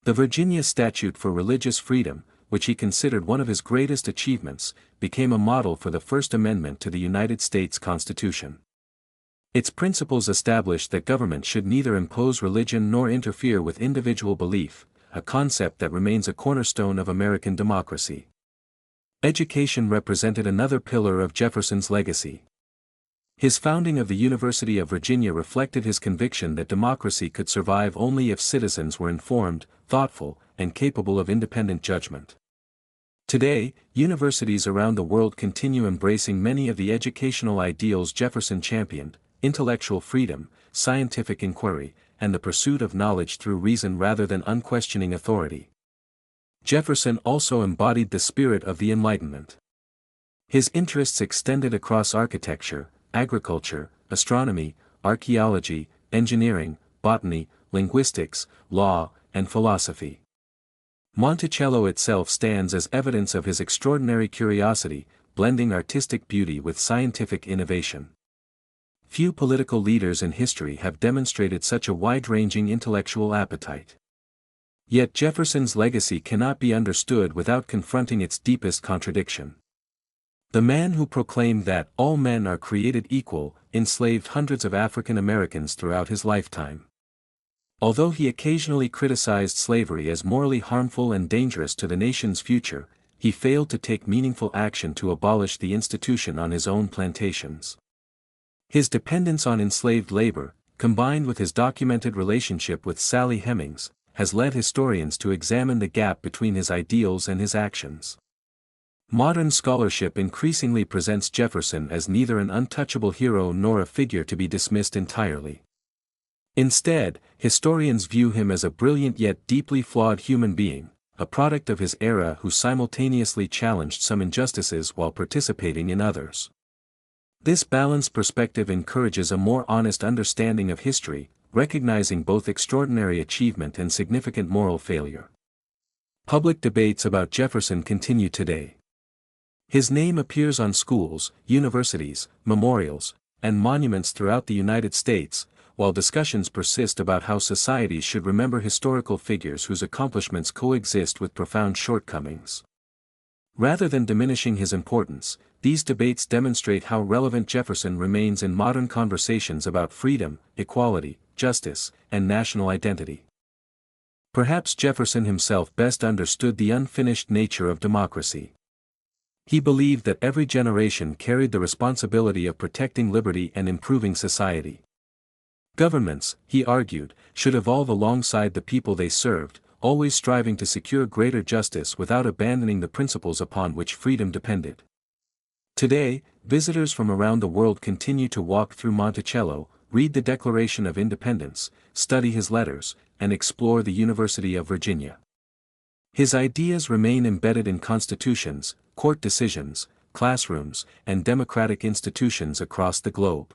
The Virginia Statute for Religious Freedom, which he considered one of his greatest achievements, became a model for the First Amendment to the United States Constitution. Its principles established that government should neither impose religion nor interfere with individual belief, a concept that remains a cornerstone of American democracy. Education represented another pillar of Jefferson's legacy. His founding of the University of Virginia reflected his conviction that democracy could survive only if citizens were informed, thoughtful, and capable of independent judgment. Today, universities around the world continue embracing many of the educational ideals Jefferson championed: intellectual freedom, scientific inquiry, and the pursuit of knowledge through reason rather than unquestioning authority. Jefferson also embodied the spirit of the Enlightenment. His interests extended across architecture, agriculture, astronomy, archaeology, engineering, botany, linguistics, law, and philosophy. Monticello itself stands as evidence of his extraordinary curiosity, blending artistic beauty with scientific innovation. Few political leaders in history have demonstrated such a wide-ranging intellectual appetite. Yet Jefferson's legacy cannot be understood without confronting its deepest contradiction. The man who proclaimed that all men are created equal, enslaved hundreds of African Americans throughout his lifetime. Although he occasionally criticized slavery as morally harmful and dangerous to the nation's future, he failed to take meaningful action to abolish the institution on his own plantations. His dependence on enslaved labor, combined with his documented relationship with Sally Hemings, has led historians to examine the gap between his ideals and his actions. Modern scholarship increasingly presents Jefferson as neither an untouchable hero nor a figure to be dismissed entirely. Instead, historians view him as a brilliant yet deeply flawed human being, a product of his era who simultaneously challenged some injustices while participating in others. This balanced perspective encourages a more honest understanding of history, recognizing both extraordinary achievement and significant moral failure. Public debates about Jefferson continue today. His name appears on schools, universities, memorials, and monuments throughout the United States, while discussions persist about how societies should remember historical figures whose accomplishments coexist with profound shortcomings. Rather than diminishing his importance, these debates demonstrate how relevant Jefferson remains in modern conversations about freedom, equality, justice, and national identity. Perhaps Jefferson himself best understood the unfinished nature of democracy. He believed that every generation carried the responsibility of protecting liberty and improving society. Governments, he argued, should evolve alongside the people they served, always striving to secure greater justice without abandoning the principles upon which freedom depended. Today, visitors from around the world continue to walk through Monticello, read the Declaration of Independence, study his letters, and explore the University of Virginia. His ideas remain embedded in constitutions, court decisions, classrooms, and democratic institutions across the globe.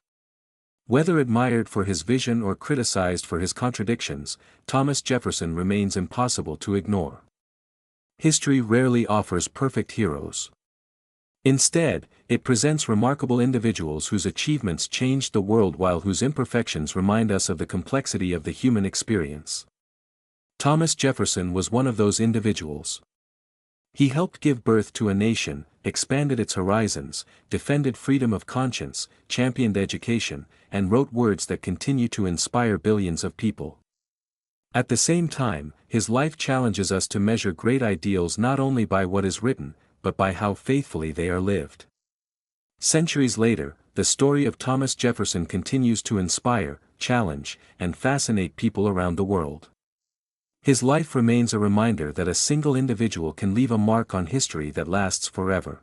Whether admired for his vision or criticized for his contradictions, Thomas Jefferson remains impossible to ignore. History rarely offers perfect heroes. Instead, it presents remarkable individuals whose achievements changed the world while whose imperfections remind us of the complexity of the human experience. Thomas Jefferson was one of those individuals. He helped give birth to a nation, expanded its horizons, defended freedom of conscience, championed education, and wrote words that continue to inspire billions of people. At the same time, his life challenges us to measure great ideals not only by what is written, but by how faithfully they are lived. Centuries later, the story of Thomas Jefferson continues to inspire, challenge, and fascinate people around the world. His life remains a reminder that a single individual can leave a mark on history that lasts forever.